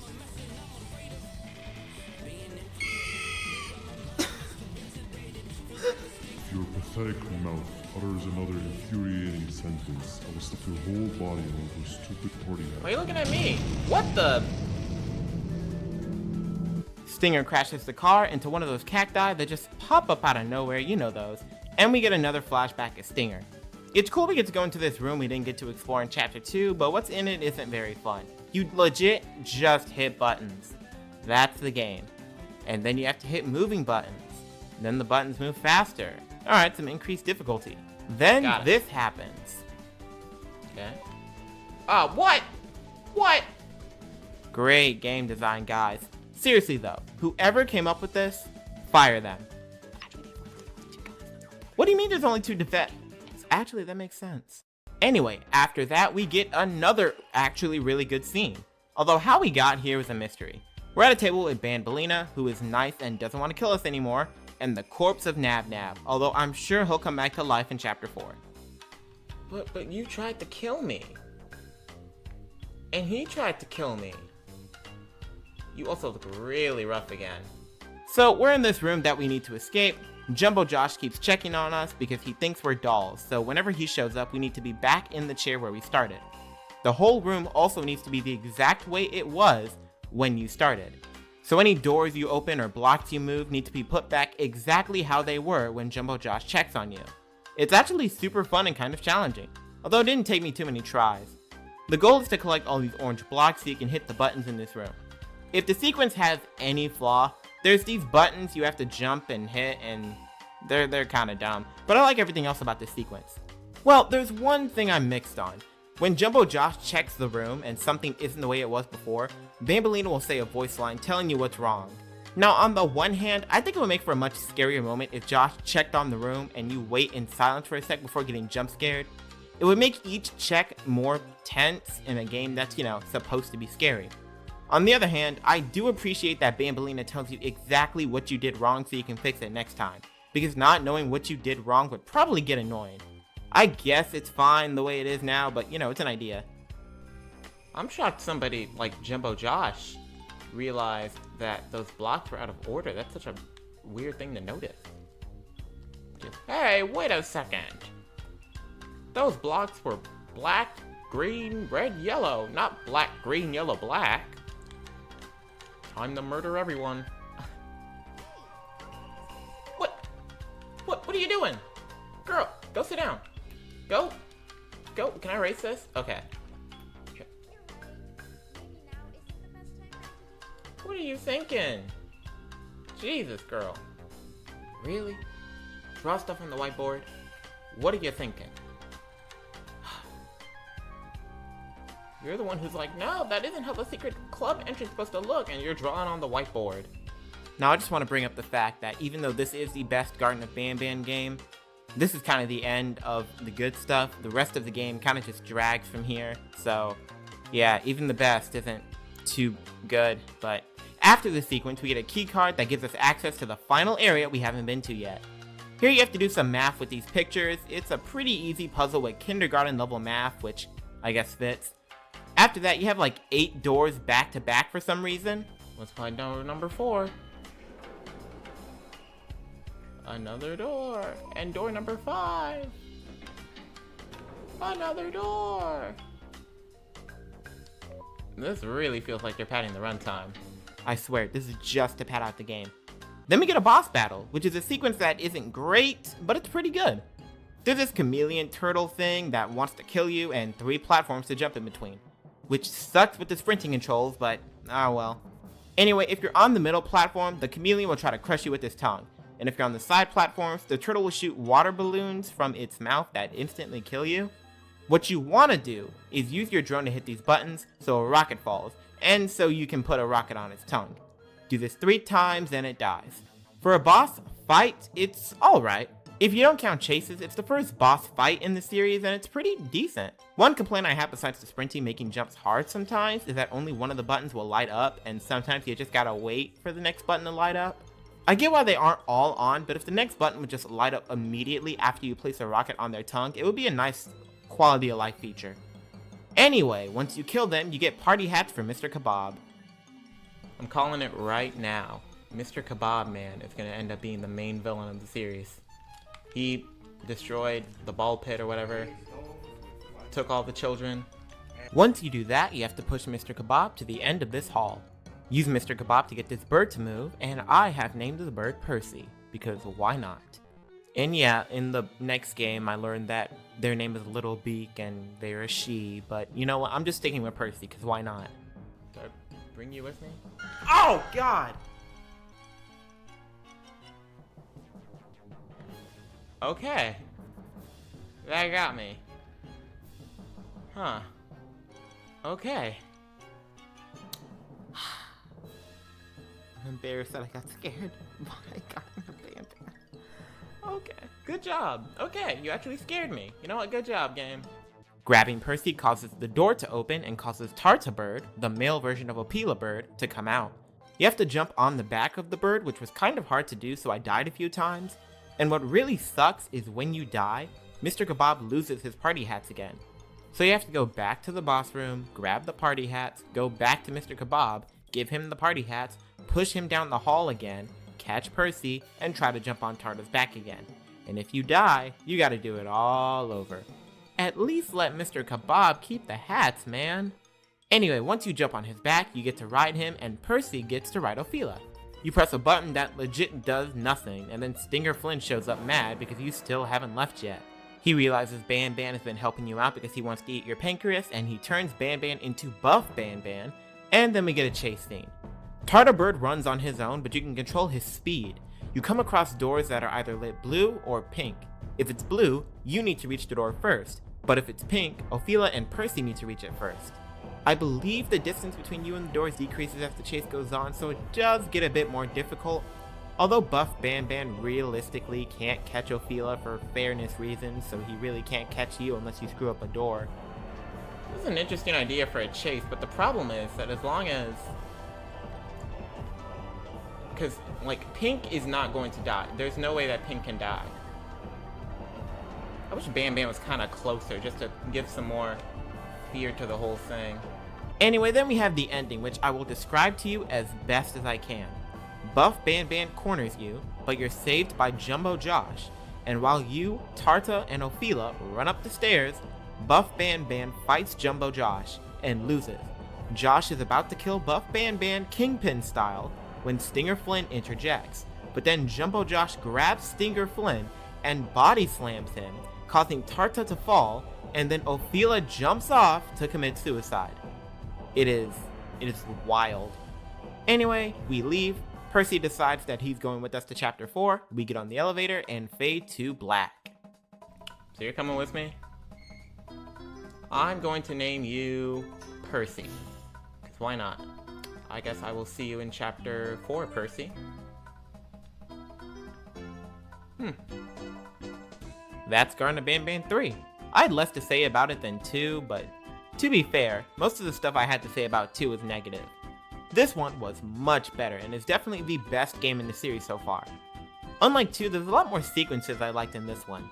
S5: Your pathetic mouth utters another infuriating sentence, I will slip your whole body over a stupid party hat.
S3: Why are you looking at me? What the? Stinger crashes the car into one of those cacti that just pop up out of nowhere, you know those. And we get another flashback of Stinger. It's cool we get to go into this room we didn't get to explore in chapter 2, but what's in it isn't very fun. You legit just hit buttons. That's the game. And then you have to hit moving buttons. Then the buttons move faster. Alright, some increased difficulty. Then this happens. Okay. What? What? Great game design, guys. Seriously though, whoever came up with this, fire them. What do you mean there's only 2 defects? Actually, that makes sense. Anyway, after that, we get another actually really good scene. Although how we got here is a mystery. We're at a table with BanBan, who is nice and doesn't want to kill us anymore, and the corpse of Nab Nab, although I'm sure he'll come back to life in chapter 4. But you tried to kill me. And he tried to kill me. You also look really rough again. So we're in this room that we need to escape. Jumbo Josh keeps checking on us because he thinks we're dolls, so whenever he shows up we need to be back in the chair where we started. The whole room also needs to be the exact way it was when you started. So any doors you open or blocks you move need to be put back exactly how they were when Jumbo Josh checks on you. It's actually super fun and kind of challenging, although it didn't take me too many tries. The goal is to collect all these orange blocks so you can hit the buttons in this room. If the sequence has any flaw, there's these buttons you have to jump and hit, and they're kind of dumb. But I like everything else about this sequence. Well, there's one thing I'm mixed on. When Jumbo Josh checks the room and something isn't the way it was before, BanBan will say a voice line telling you what's wrong. Now, on the one hand, I think it would make for a much scarier moment if Josh checked on the room and you wait in silence for a sec before getting jump scared. It would make each check more tense in a game that's, supposed to be scary. On the other hand, I do appreciate that BanBan tells you exactly what you did wrong so you can fix it next time, because not knowing what you did wrong would probably get annoying. I guess it's fine the way it is now, but it's an idea. I'm shocked somebody like Jumbo Josh realized that those blocks were out of order. That's such a weird thing to notice. Hey, wait a second. Those blocks were black, green, red, yellow, not black, green, yellow, black. Time to murder everyone. What are you doing? Girl, go sit down. Go. Can I erase this? Okay. What are you thinking? Jesus, girl. Really? Draw stuff on the whiteboard? What are you thinking? You're the one who's like, no, that isn't how the secret club entrance is supposed to look, and you're drawing on the whiteboard. Now, I just want to bring up the fact that even though this is the best Garten of BanBan game, this is kind of the end of the good stuff. The rest of the game kind of just drags from here. So, yeah, even the best isn't too good. But After this sequence, we get a key card that gives us access to the final area we haven't been to yet. Here you have to do some math with these pictures. It's a pretty easy puzzle with kindergarten level math, which I guess fits. After that, you have like 8 doors back to back for some reason. Let's find door number 4. Another door. And door number 5. Another door. This really feels like they're padding the runtime. I swear, this is just to pad out the game. Then we get a boss battle, which is a sequence that isn't great, but it's pretty good. There's this chameleon turtle thing that wants to kill you and 3 platforms to jump in between, which sucks with the sprinting controls, but ah well. Anyway, if you're on the middle platform, the chameleon will try to crush you with his tongue. And if you're on the side platforms, the turtle will shoot water balloons from its mouth that instantly kill you. What you want to do is use your drone to hit these buttons so a rocket falls, and so you can put a rocket on its tongue. Do this 3 times and it dies. For a boss fight, it's alright. If you don't count chases, it's the first boss fight in the series and it's pretty decent. One complaint I have besides the sprinting making jumps hard sometimes is that only one of the buttons will light up and sometimes you just gotta wait for the next button to light up. I get why they aren't all on, but if the next button would just light up immediately after you place a rocket on their tongue, it would be a nice quality of life feature. Anyway, once you kill them, you get party hats for Mr. Kebab. I'm calling it right now. Mr. Kebab Man is going to end up being the main villain of the series. He destroyed the ball pit or whatever, took all the children. Once you do that, you have to push Mr. Kebab to the end of this hall. Use Mr. Kebab to get this bird to move, and I have named the bird Percy, because why not? And yeah, in the next game, I learned that their name is Little Beak and they're a she, but you know what? I'm just sticking with Percy, because why not? Do I bring you with me? Oh, God! Okay. That got me. Huh. Okay. I'm embarrassed that I got scared by Garten of BanBan. Okay, good job. Okay, you actually scared me. You know what? Good job, game. Grabbing Percy causes the door to open and causes Tarta Bird, the male version of Opila Bird, to come out. You have to jump on the back of the bird, which was kind of hard to do, so I died a few times. And what really sucks is when you die, Mr. Kebab loses his party hats again. So you have to go back to the boss room, grab the party hats, go back to Mr. Kebab, give him the party hats, push him down the hall again, catch Percy, and try to jump on Tarta's back again. And if you die, you gotta do it all over. At least let Mr. Kebab keep the hats, man. Anyway, once you jump on his back, you get to ride him, and Percy gets to ride Ophelia. You press a button that legit does nothing, and then Stinger Flynn shows up mad because you still haven't left yet. He realizes BanBan has been helping you out because he wants to eat your pancreas, and he turns BanBan into Buff BanBan, and then we get a chase scene. Tarta Bird runs on his own, but you can control his speed. You come across doors that are either lit blue or pink. If it's blue, you need to reach the door first, but if it's pink, Ophelia and Percy need to reach it first. I believe the distance between you and the doors decreases as the chase goes on, so it does get a bit more difficult. Although Buff BanBan realistically can't catch Ophelia for fairness reasons, so he really can't catch you unless you screw up a door. This is an interesting idea for a chase, but the problem is that as long as... Because, like, Pink is not going to die. There's no way that Pink can die. I wish BanBan was kind of closer, just to give some more fear to the whole thing. Anyway, then we have the ending, which I will describe to you as best as I can. Buff BanBan corners you, but you're saved by Jumbo Josh, and while you, Tarta, and Ophelia run up the stairs, Buff BanBan fights Jumbo Josh, and loses. Josh is about to kill Buff BanBan Kingpin style when Stinger Flynn interjects, but then Jumbo Josh grabs Stinger Flynn and body slams him, causing Tarta to fall, and then Ophelia jumps off to commit suicide. It is wild. Anyway, we leave. Percy decides that he's going with us to chapter 4. We get on the elevator and fade to black. So you're coming with me? I'm going to name you Percy. Because why not? I guess I will see you in chapter 4, Percy. That's Garten of BanBan 3. I had less to say about it than 2, but to be fair, most of the stuff I had to say about 2 is negative. This one was much better and is definitely the best game in the series so far. Unlike 2, there's a lot more sequences I liked in this one.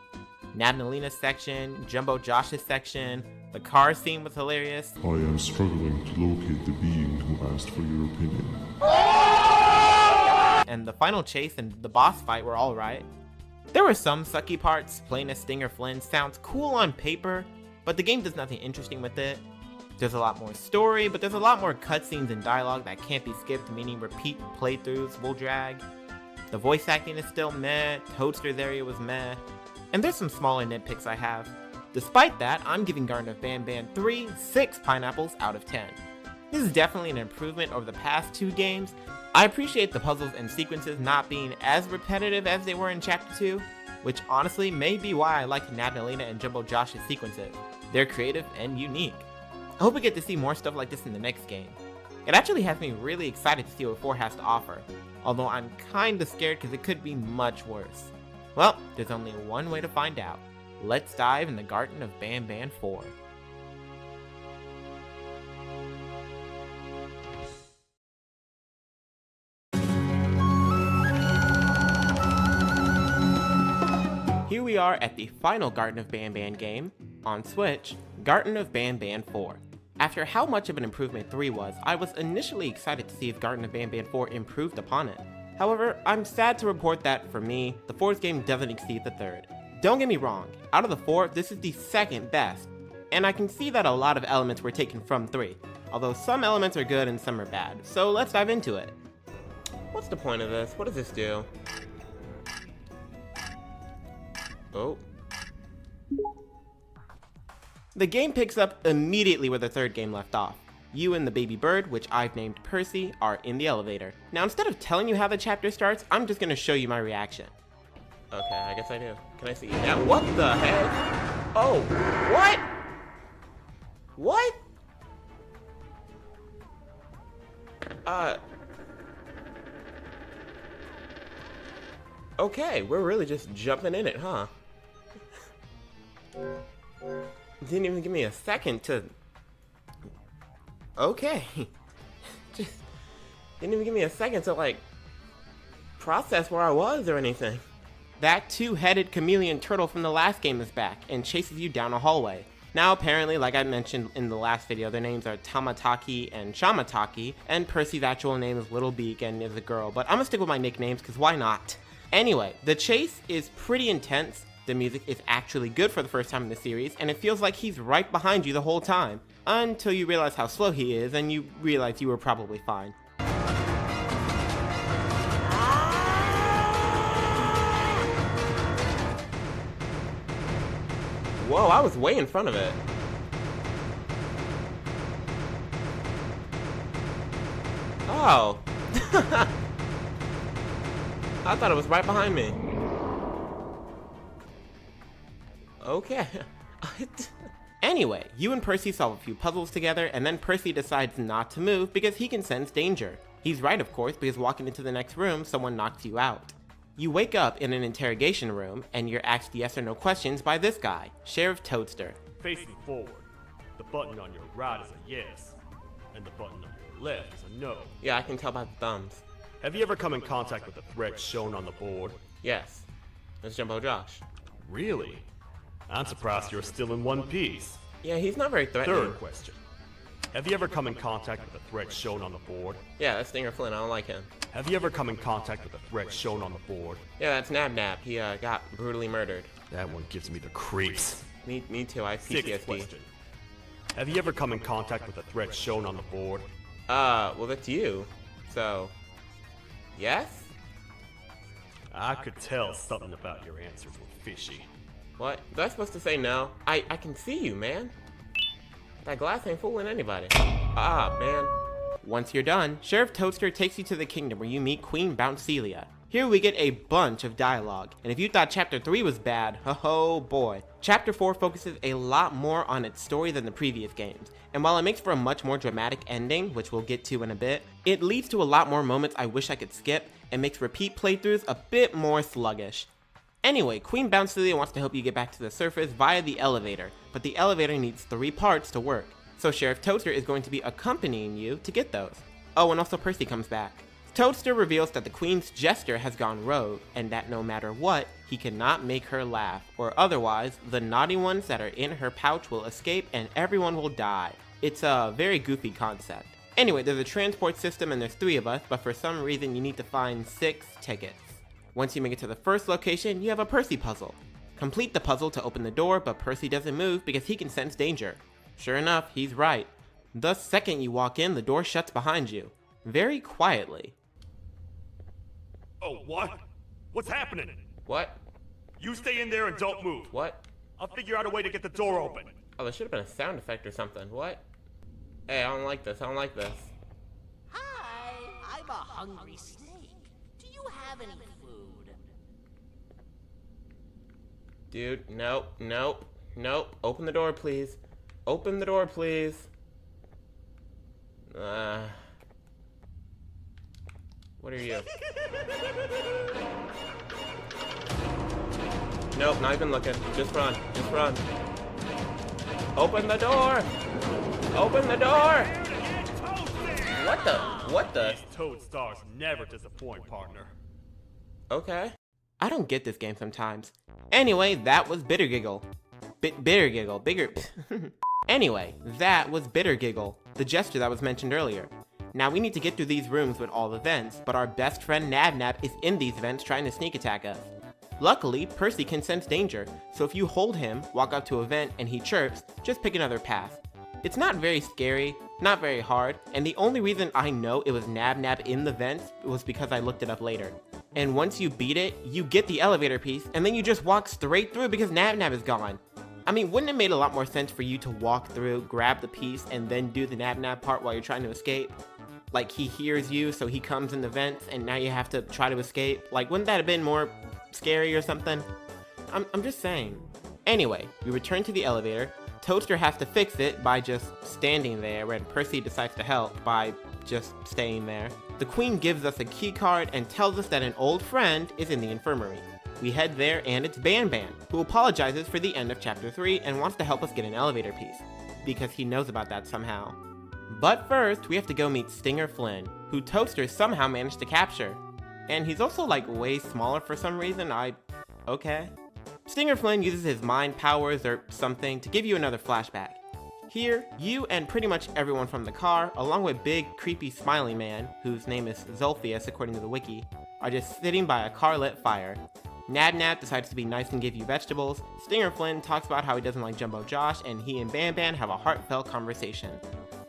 S3: Nabnalina's section, Jumbo Josh's section, the car scene was hilarious.
S5: I am struggling to locate the being who asked for your opinion.
S3: And the final chase and the boss fight were alright. There were some sucky parts. Playing as Stinger Flynn sounds cool on paper, but the game does nothing interesting with it. There's a lot more story, but there's a lot more cutscenes and dialogue that can't be skipped, meaning repeat playthroughs will drag. The voice acting is still meh, Toadster's area was meh, and there's some smaller nitpicks I have. Despite that, I'm giving Garten of BanBan 3 6 pineapples out of 10. This is definitely an improvement over the past 2 games. I appreciate the puzzles and sequences not being as repetitive as they were in Chapter 2, which honestly may be why I like Nabnalina and Jumbo Josh's sequences. They're creative and unique. I hope we get to see more stuff like this in the next game. It actually has me really excited to see what 4 has to offer, although I'm kinda scared because it could be much worse. Well, there's only one way to find out. Let's dive in the Garten of BanBan 4. Here we are at the final Garten of BanBan game, on Switch, Garten of BanBan 4. After how much of an improvement 3 was, I was initially excited to see if Garten of BanBan 4 improved upon it. However, I'm sad to report that, for me, the 4th game doesn't exceed the 3rd. Don't get me wrong, out of the 4, this is the 2nd best, and I can see that a lot of elements were taken from 3, although some elements are good and some are bad, so let's dive into it. What's the point of this? What does this do? Oh. The game picks up immediately where the 3rd game left off. You and the baby bird, which I've named Percy, are in the elevator. Now, instead of telling you how the chapter starts, I'm just gonna show you my reaction. Okay, I guess I do. Can I see? Yeah, what the heck? Oh, what? What? Okay, we're really just jumping in it, huh? Didn't even give me a second to... Okay. Just didn't even give me a second to, like, process where I was or anything. That 2-headed chameleon turtle from the last game is back and chases you down a hallway. Now apparently, like I mentioned in the last video, their names are Tamataki and Shamataki, and Percy's actual name is Little Beak and is a girl, but I'm gonna stick with my nicknames because why not? Anyway, the chase is pretty intense. The music is actually good for the first time in the series, and it feels like he's right behind you the whole time, until you realize how slow he is, and you realize you were probably fine. Whoa, I was way in front of it. Oh. I thought it was right behind me. Okay. Anyway, you and Percy solve a few puzzles together, and then Percy decides not to move because he can sense danger. He's right, of course, because walking into the next room, someone knocks you out. You wake up in an interrogation room, and you're asked yes or no questions by this guy, Sheriff Toadster.
S6: Facing forward, the button on your right is a yes, and the button on your left is a no.
S3: Yeah, I can tell by the thumbs.
S6: Have you ever come in contact with the threat shown on the board?
S3: Yes. It's Jumbo Josh.
S6: Really? I'm surprised you're still in one piece.
S3: Yeah, he's not very threatening.
S6: Third question. Have you ever come in contact with the threat shown on the board?
S3: Yeah, that's Stinger Flynn. I don't like him.
S6: Have you ever come in contact with the threat shown on the board?
S3: Yeah, that's Nab Nab. He got brutally murdered.
S6: That one gives me the creeps.
S3: Me too. I have
S6: Sixth
S3: PTSD.
S6: question. Have you ever come in contact with the threat shown on the board?
S3: Well, that's you. So, yes?
S6: I could tell something about your answers were fishy.
S3: What? Was I supposed to say no? I can see you, man. That glass ain't fooling anybody. Ah, man. Once you're done, Sheriff Toadster takes you to the kingdom where you meet Queen Bouncelia. Here we get a bunch of dialogue, and if you thought Chapter 3 was bad, oh boy. Chapter 4 focuses a lot more on its story than the previous games, and while it makes for a much more dramatic ending, which we'll get to in a bit, it leads to a lot more moments I wish I could skip, and makes repeat playthroughs a bit more sluggish. Anyway, Queen Bouncelia wants to help you get back to the surface via the elevator, but the elevator needs 3 parts to work, so Sheriff Toadster is going to be accompanying you to get those. Oh, and also Percy comes back. Toadster reveals that the Queen's jester has gone rogue, and that no matter what, he cannot make her laugh, or otherwise, the naughty ones that are in her pouch will escape and everyone will die. It's a very goofy concept. Anyway, there's a transport system and there's 3 of us, but for some reason you need to find 6 tickets. Once you make it to the first location, you have a Percy puzzle. Complete the puzzle to open the door, but Percy doesn't move because he can sense danger. Sure enough, he's right. The second you walk in, the door shuts behind you. Very quietly.
S6: Oh, what? What's happening?
S3: What?
S6: You stay in there and don't move.
S3: What?
S6: I'll figure out a way to get the door open.
S3: Oh, there should have been a sound effect or something. What? Hey, I don't like this. I don't like this.
S7: Hi, I'm a hungry snake. Do you have any food?
S3: Dude, nope, nope, nope. Open the door, please. Open the door, please. What are you? Nope, not even looking. Just run. Just run. Open the door! Open the door! What the? What the?
S6: These toad stars never disappoint, partner.
S3: Okay. I don't get this game sometimes. Anyway, that was Bitter Giggle. Bitter Giggle. Bigger. Anyway, that was Bitter Giggle, the jester that was mentioned earlier. Now we need to get through these rooms with all the vents, but our best friend Nab Nab is in these vents trying to sneak attack us. Luckily, Percy can sense danger, so if you hold him, walk up to a vent, and he chirps, just pick another path. It's not very scary, not very hard, and the only reason I know it was Nab Nab in the vents was because I looked it up later. And once you beat it, you get the elevator piece, and then you just walk straight through because Nab Nab is gone. I mean, wouldn't it made a lot more sense for you to walk through, grab the piece, and then do the Nab Nab part while you're trying to escape? Like, he hears you, so he comes in the vents, and now you have to try to escape. Like, wouldn't that have been more scary or something? I'm just saying. Anyway, we return to the elevator. Toadster has to fix it by just standing there when Percy decides to help by just staying there. The Queen gives us a key card and tells us that an old friend is in the infirmary. We head there and it's BanBan, who apologizes for the end of chapter 3 and wants to help us get an elevator piece, because he knows about that somehow. But first, we have to go meet Stinger Flynn, who Toadster somehow managed to capture. And he's also like way smaller for some reason, okay. Stinger Flynn uses his mind powers or something to give you another flashback. Here, you and pretty much everyone from the car, along with big creepy smiley man, whose name is Zolphius according to the wiki, are just sitting by a car-lit fire. Nab Nab decides to be nice and give you vegetables, Stinger Flynn talks about how he doesn't like Jumbo Josh, and he and BanBan have a heartfelt conversation.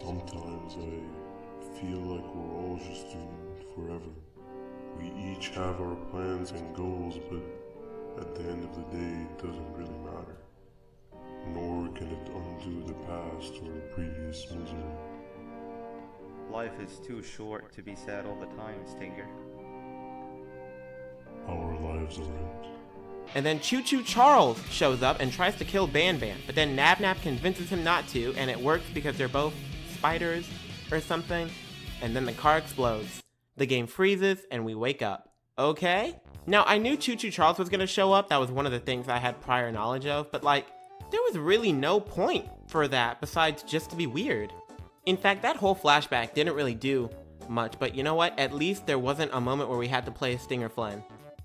S5: Sometimes I feel like we're all just doomed forever. We each have our plans and goals, but at the end of the day, it doesn't really matter. Nor can it undo the past or the previous misery.
S2: Life is too short to be sad all the time, Stinger.
S5: Our lives aren't.
S3: And then Choo Choo Charles shows up and tries to kill BanBan, but then Nab Nab convinces him not to, and it works because they're both spiders or something, and then the car explodes. The game freezes, and we wake up. Okay? Now, I knew Choo Choo Charles was gonna show up, that was one of the things I had prior knowledge of, but like, there was really no point for that besides just to be weird. In fact, that whole flashback didn't really do much, but you know what? At least there wasn't a moment where we had to play Stinger Flynn.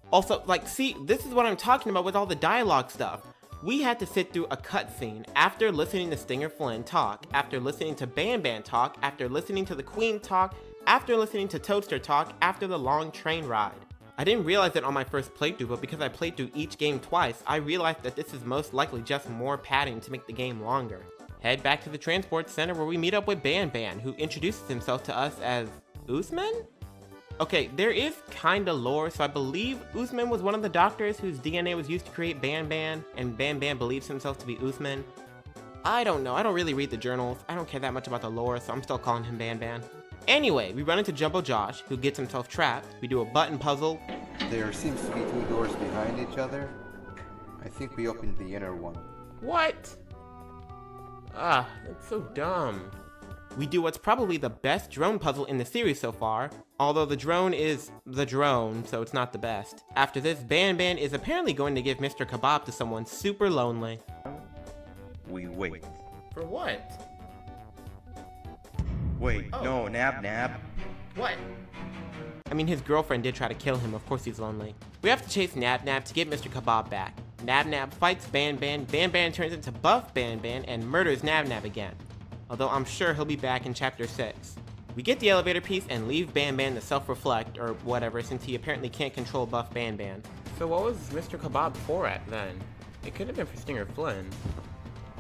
S3: Also, like, see, this is what I'm talking about with all the dialogue stuff. We had to sit through a cutscene after listening to Stinger Flynn talk, after listening to BanBan talk, after listening to the Queen talk, after listening to Toadster talk, after the long train ride. I didn't realize it on my first playthrough, but because I played through each game twice, I realized that this is most likely just more padding to make the game longer. Head back to the transport center where we meet up with BanBan, who introduces himself to us as Usman? Okay, there is kinda lore, so I believe Usman was one of the doctors whose DNA was used to create BanBan, and BanBan believes himself to be Usman. I don't know, I don't really read the journals, I don't care that much about the lore, so I'm still calling him BanBan. Anyway, we run into Jumbo Josh, who gets himself trapped, we do a button puzzle.
S8: There seems to be 2 doors behind each other. I think we opened the inner one.
S3: What? Ah, that's so dumb. We do what's probably the best drone puzzle in the series so far, although the drone is the drone, so it's not the best. After this, BanBan is apparently going to give Mr. Kebab to someone super lonely.
S2: We wait.
S3: For what?
S2: Wait,
S3: Oh.
S2: no, Nab Nab.
S3: What? I mean, his girlfriend did try to kill him. Of course he's lonely. We have to chase Nab Nab to get Mr. Kebab back. Nab Nab fights BanBan. BanBan turns into buff BanBan and murders Nab Nab again. Although I'm sure he'll be back in chapter 6. We get the elevator piece and leave BanBan to self-reflect, or whatever, since he apparently can't control buff BanBan. So what was Mr. Kebab for at then? It couldn't have been for Stinger Flynn.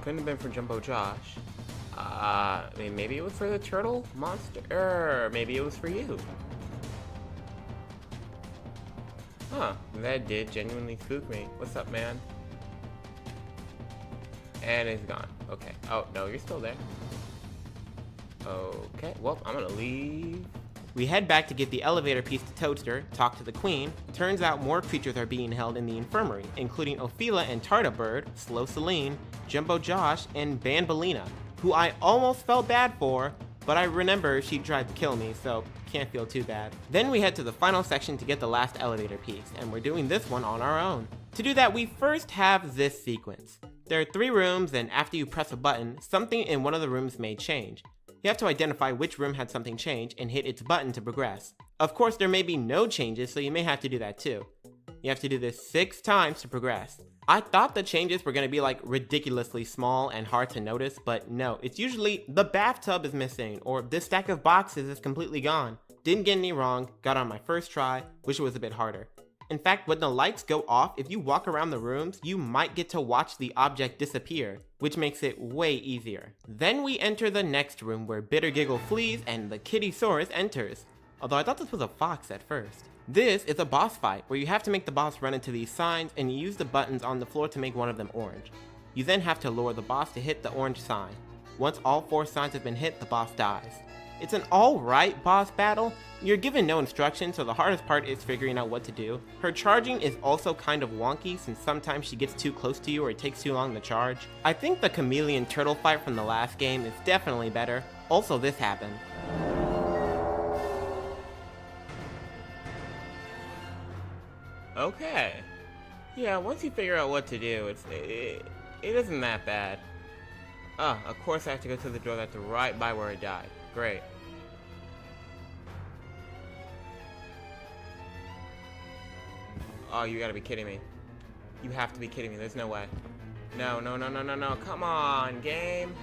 S3: Couldn't have been for Jumbo Josh. I mean, maybe it was for the turtle monster. Maybe it was for you. Huh, that did genuinely spook me. What's up, man? And it's gone. Okay. Oh, no, you're still there. Okay, well, I'm gonna leave. We head back to get the elevator piece to Toadster, talk to the queen. Turns out more creatures are being held in the infirmary, including Ophelia and Tarda Bird, Slow Celine, Jumbo Josh, and Banbalina, who I almost felt bad for, but I remember she tried to kill me, so can't feel too bad. Then we head to the final section to get the last elevator piece, and we're doing this one on our own. To do that, we first have this sequence. There are 3 rooms, and after you press a button, something in one of the rooms may change. You have to identify which room had something change and hit its button to progress. Of course, there may be no changes, so you may have to do that too. You have to do this 6 times to progress. I thought the changes were going to be like ridiculously small and hard to notice, but no, it's usually the bathtub is missing or this stack of boxes is completely gone. Didn't get any wrong, got on my first try, wish it was a bit harder. In fact, when the lights go off, if you walk around the rooms, you might get to watch the object disappear, which makes it way easier. Then we enter the next room where Bitter Giggle flees and the Kittysaurus enters. Although I thought this was a fox at first. This is a boss fight where you have to make the boss run into these signs and you use the buttons on the floor to make one of them orange. You then have to lure the boss to hit the orange sign. Once all 4 signs have been hit, the boss dies. It's an alright boss battle. You're given no instructions, so the hardest part is figuring out what to do. Her charging is also kind of wonky since sometimes she gets too close to you or it takes too long to charge. I think the chameleon turtle fight from the last game is definitely better. Also, this happened. Okay. Yeah, once you figure out what to do, it isn't that bad. Ah, of course I have to go to the door that's right by where I died. Great. Oh, you gotta be kidding me. You have to be kidding me. There's no way. No, no, no, no, no, no. Come on, game.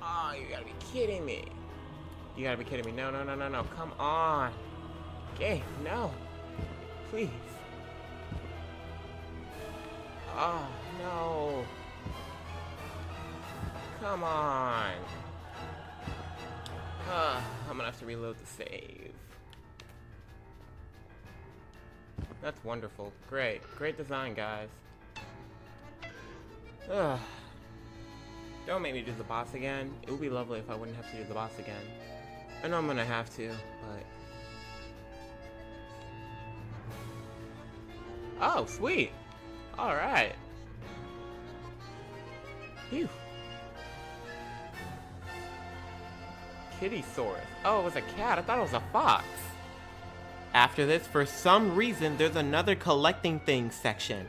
S3: Oh, you gotta be kidding me. You gotta be kidding me. No, no, no, no, no. Come on. Game, no. Please. Oh, no. Come on. I'm gonna have to reload the save. That's wonderful. Great. Great design, guys. Ugh. Don't make me do the boss again. It would be lovely if I wouldn't have to do the boss again. I know I'm gonna have to, but... Oh, sweet! Alright. Phew. Kittysaurus. Oh, it was a cat. I thought it was a fox. After this, for some reason, there's another collecting things section.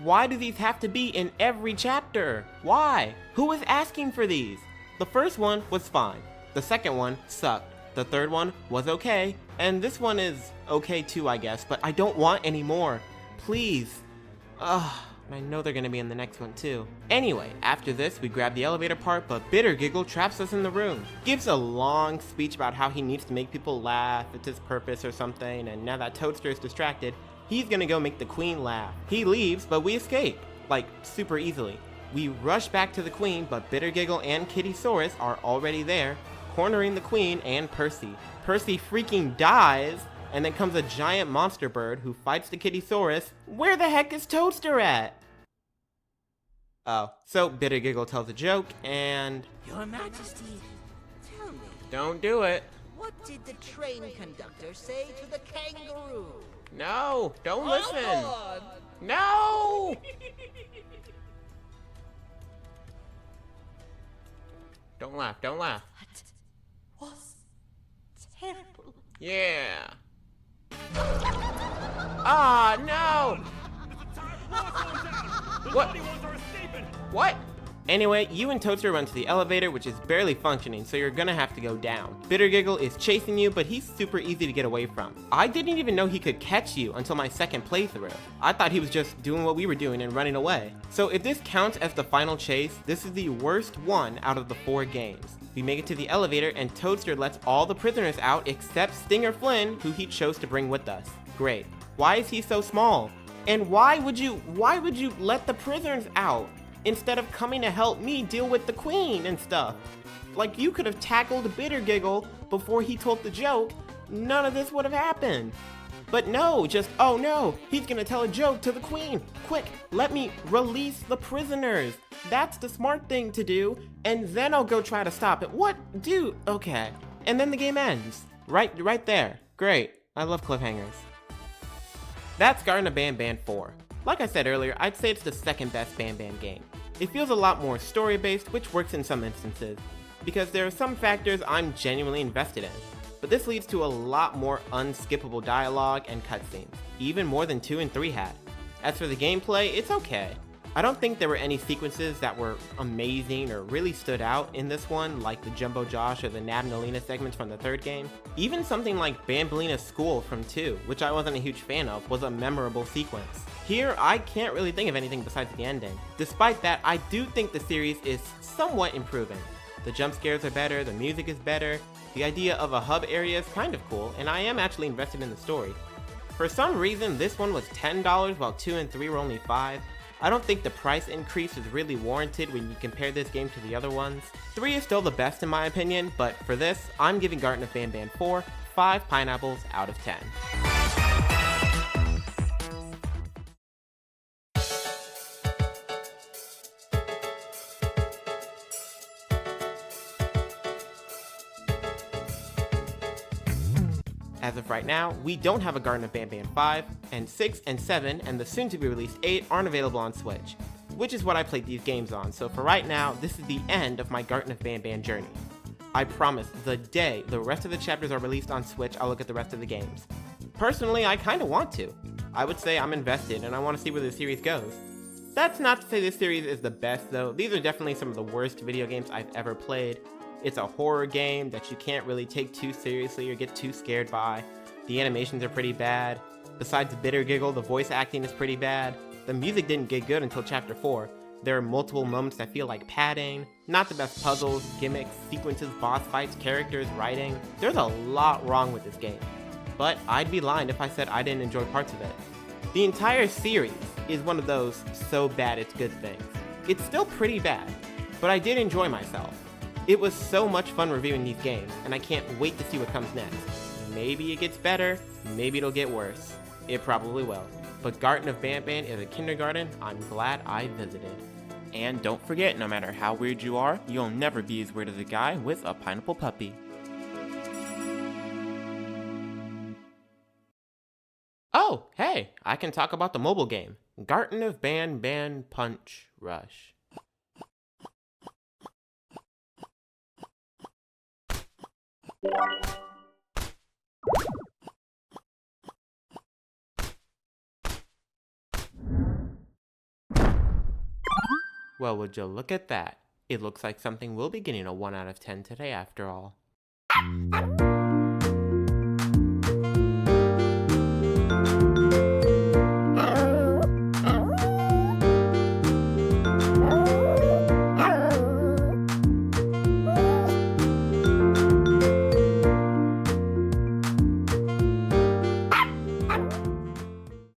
S3: Why do these have to be in every chapter? Why? Who is asking for these? The first one was fine. The second one sucked. The third one was okay. And this one is okay too, I guess, but I don't want any more. Please. Ugh. I know they're gonna be in the next one too. Anyway, after this, we grab the elevator part, but Bitter Giggle traps us in the room. Gives a long speech about how he needs to make people laugh, it's his purpose or something, and now that Toadster is distracted, he's gonna go make the queen laugh. He leaves, but we escape. Like, super easily. We rush back to the queen, but Bitter Giggle and Kittysaurus are already there, cornering the queen and Percy. Percy freaking dies, and then comes a giant monster bird who fights the Kittysaurus. Where the heck is Toadster at? Oh, so Bitter Giggle tells a joke, and...
S7: Your Majesty, tell me,
S3: Don't do it.
S7: what did the train conductor say to the kangaroo?
S3: No, don't listen.
S7: Oh,
S3: No! Don't laugh, don't laugh.
S7: That was terrible.
S3: Yeah. Ah, no! What? What? Anyway, you and Toadster run to the elevator, which is barely functioning, so you're gonna have to go down. Bittergiggle is chasing you, but he's super easy to get away from. I didn't even know he could catch you until my second playthrough. I thought he was just doing what we were doing and running away. So if this counts as the final chase, this is the worst one out of the 4 games. We make it to the elevator and Toadster lets all the prisoners out except Stinger Flynn, who he chose to bring with us. Great. Why is he so small? And why would you let the prisoners out instead of coming to help me deal with the queen and stuff? Like, you could have tackled Bittergiggle before he told the joke. None of this would have happened. But no, just, oh no, he's gonna tell a joke to the queen. Quick, let me release the prisoners. That's the smart thing to do, and then I'll go try to stop it. What? Dude, okay. And then the game ends. Right there. Great. I love cliffhangers. That's Garten of BanBan 4. Like I said earlier, I'd say it's the second best BanBan game. It feels a lot more story-based, which works in some instances, because there are some factors I'm genuinely invested in. But this leads to a lot more unskippable dialogue and cutscenes, even more than 2 and 3 had. As for the gameplay, it's okay. I don't think there were any sequences that were amazing or really stood out in this one, like the Jumbo Josh or the Nab and Alina segments from the 3rd game. Even something like Bambolina's School from 2, which I wasn't a huge fan of, was a memorable sequence. Here, I can't really think of anything besides the ending. Despite that, I do think the series is somewhat improving. The jump scares are better, the music is better, the idea of a hub area is kind of cool, and I am actually invested in the story. For some reason, this one was $10 while 2 and 3 were only $5. I don't think the price increase is really warranted when you compare this game to the other ones. 3 is still the best in my opinion, but for this, I'm giving Garten of BanBan 4 5 pineapples out of 10. As of right now, we don't have a Garten of BanBan 5, and 6 and 7 and the soon-to-be-released 8 aren't available on Switch, which is what I played these games on, so for right now, this is the end of my Garten of BanBan journey. I promise, the day the rest of the chapters are released on Switch, I'll look at the rest of the games. Personally, I kinda want to. I would say I'm invested, and I want to see where the series goes. That's not to say this series is the best, though. These are definitely some of the worst video games I've ever played. It's a horror game that you can't really take too seriously or get too scared by. The animations are pretty bad. Besides Bittergiggle, the voice acting is pretty bad. The music didn't get good until Chapter 4. There are multiple moments that feel like padding. Not the best puzzles, gimmicks, sequences, boss fights, characters, writing. There's a lot wrong with this game. But I'd be lying if I said I didn't enjoy parts of it. The entire series is one of those so bad it's good things. It's still pretty bad, but I did enjoy myself. It was so much fun reviewing these games, and I can't wait to see what comes next. Maybe it gets better, maybe it'll get worse. It probably will. But Garten of BanBan is a kindergarten I'm glad I visited. And don't forget, no matter how weird you are, you'll never be as weird as a guy with a pineapple puppy. Oh, hey, I can talk about the mobile game, Garten of BanBan Punch Rush. Well, would you look at that? It looks like something will be getting a 1 out of 10 today after all.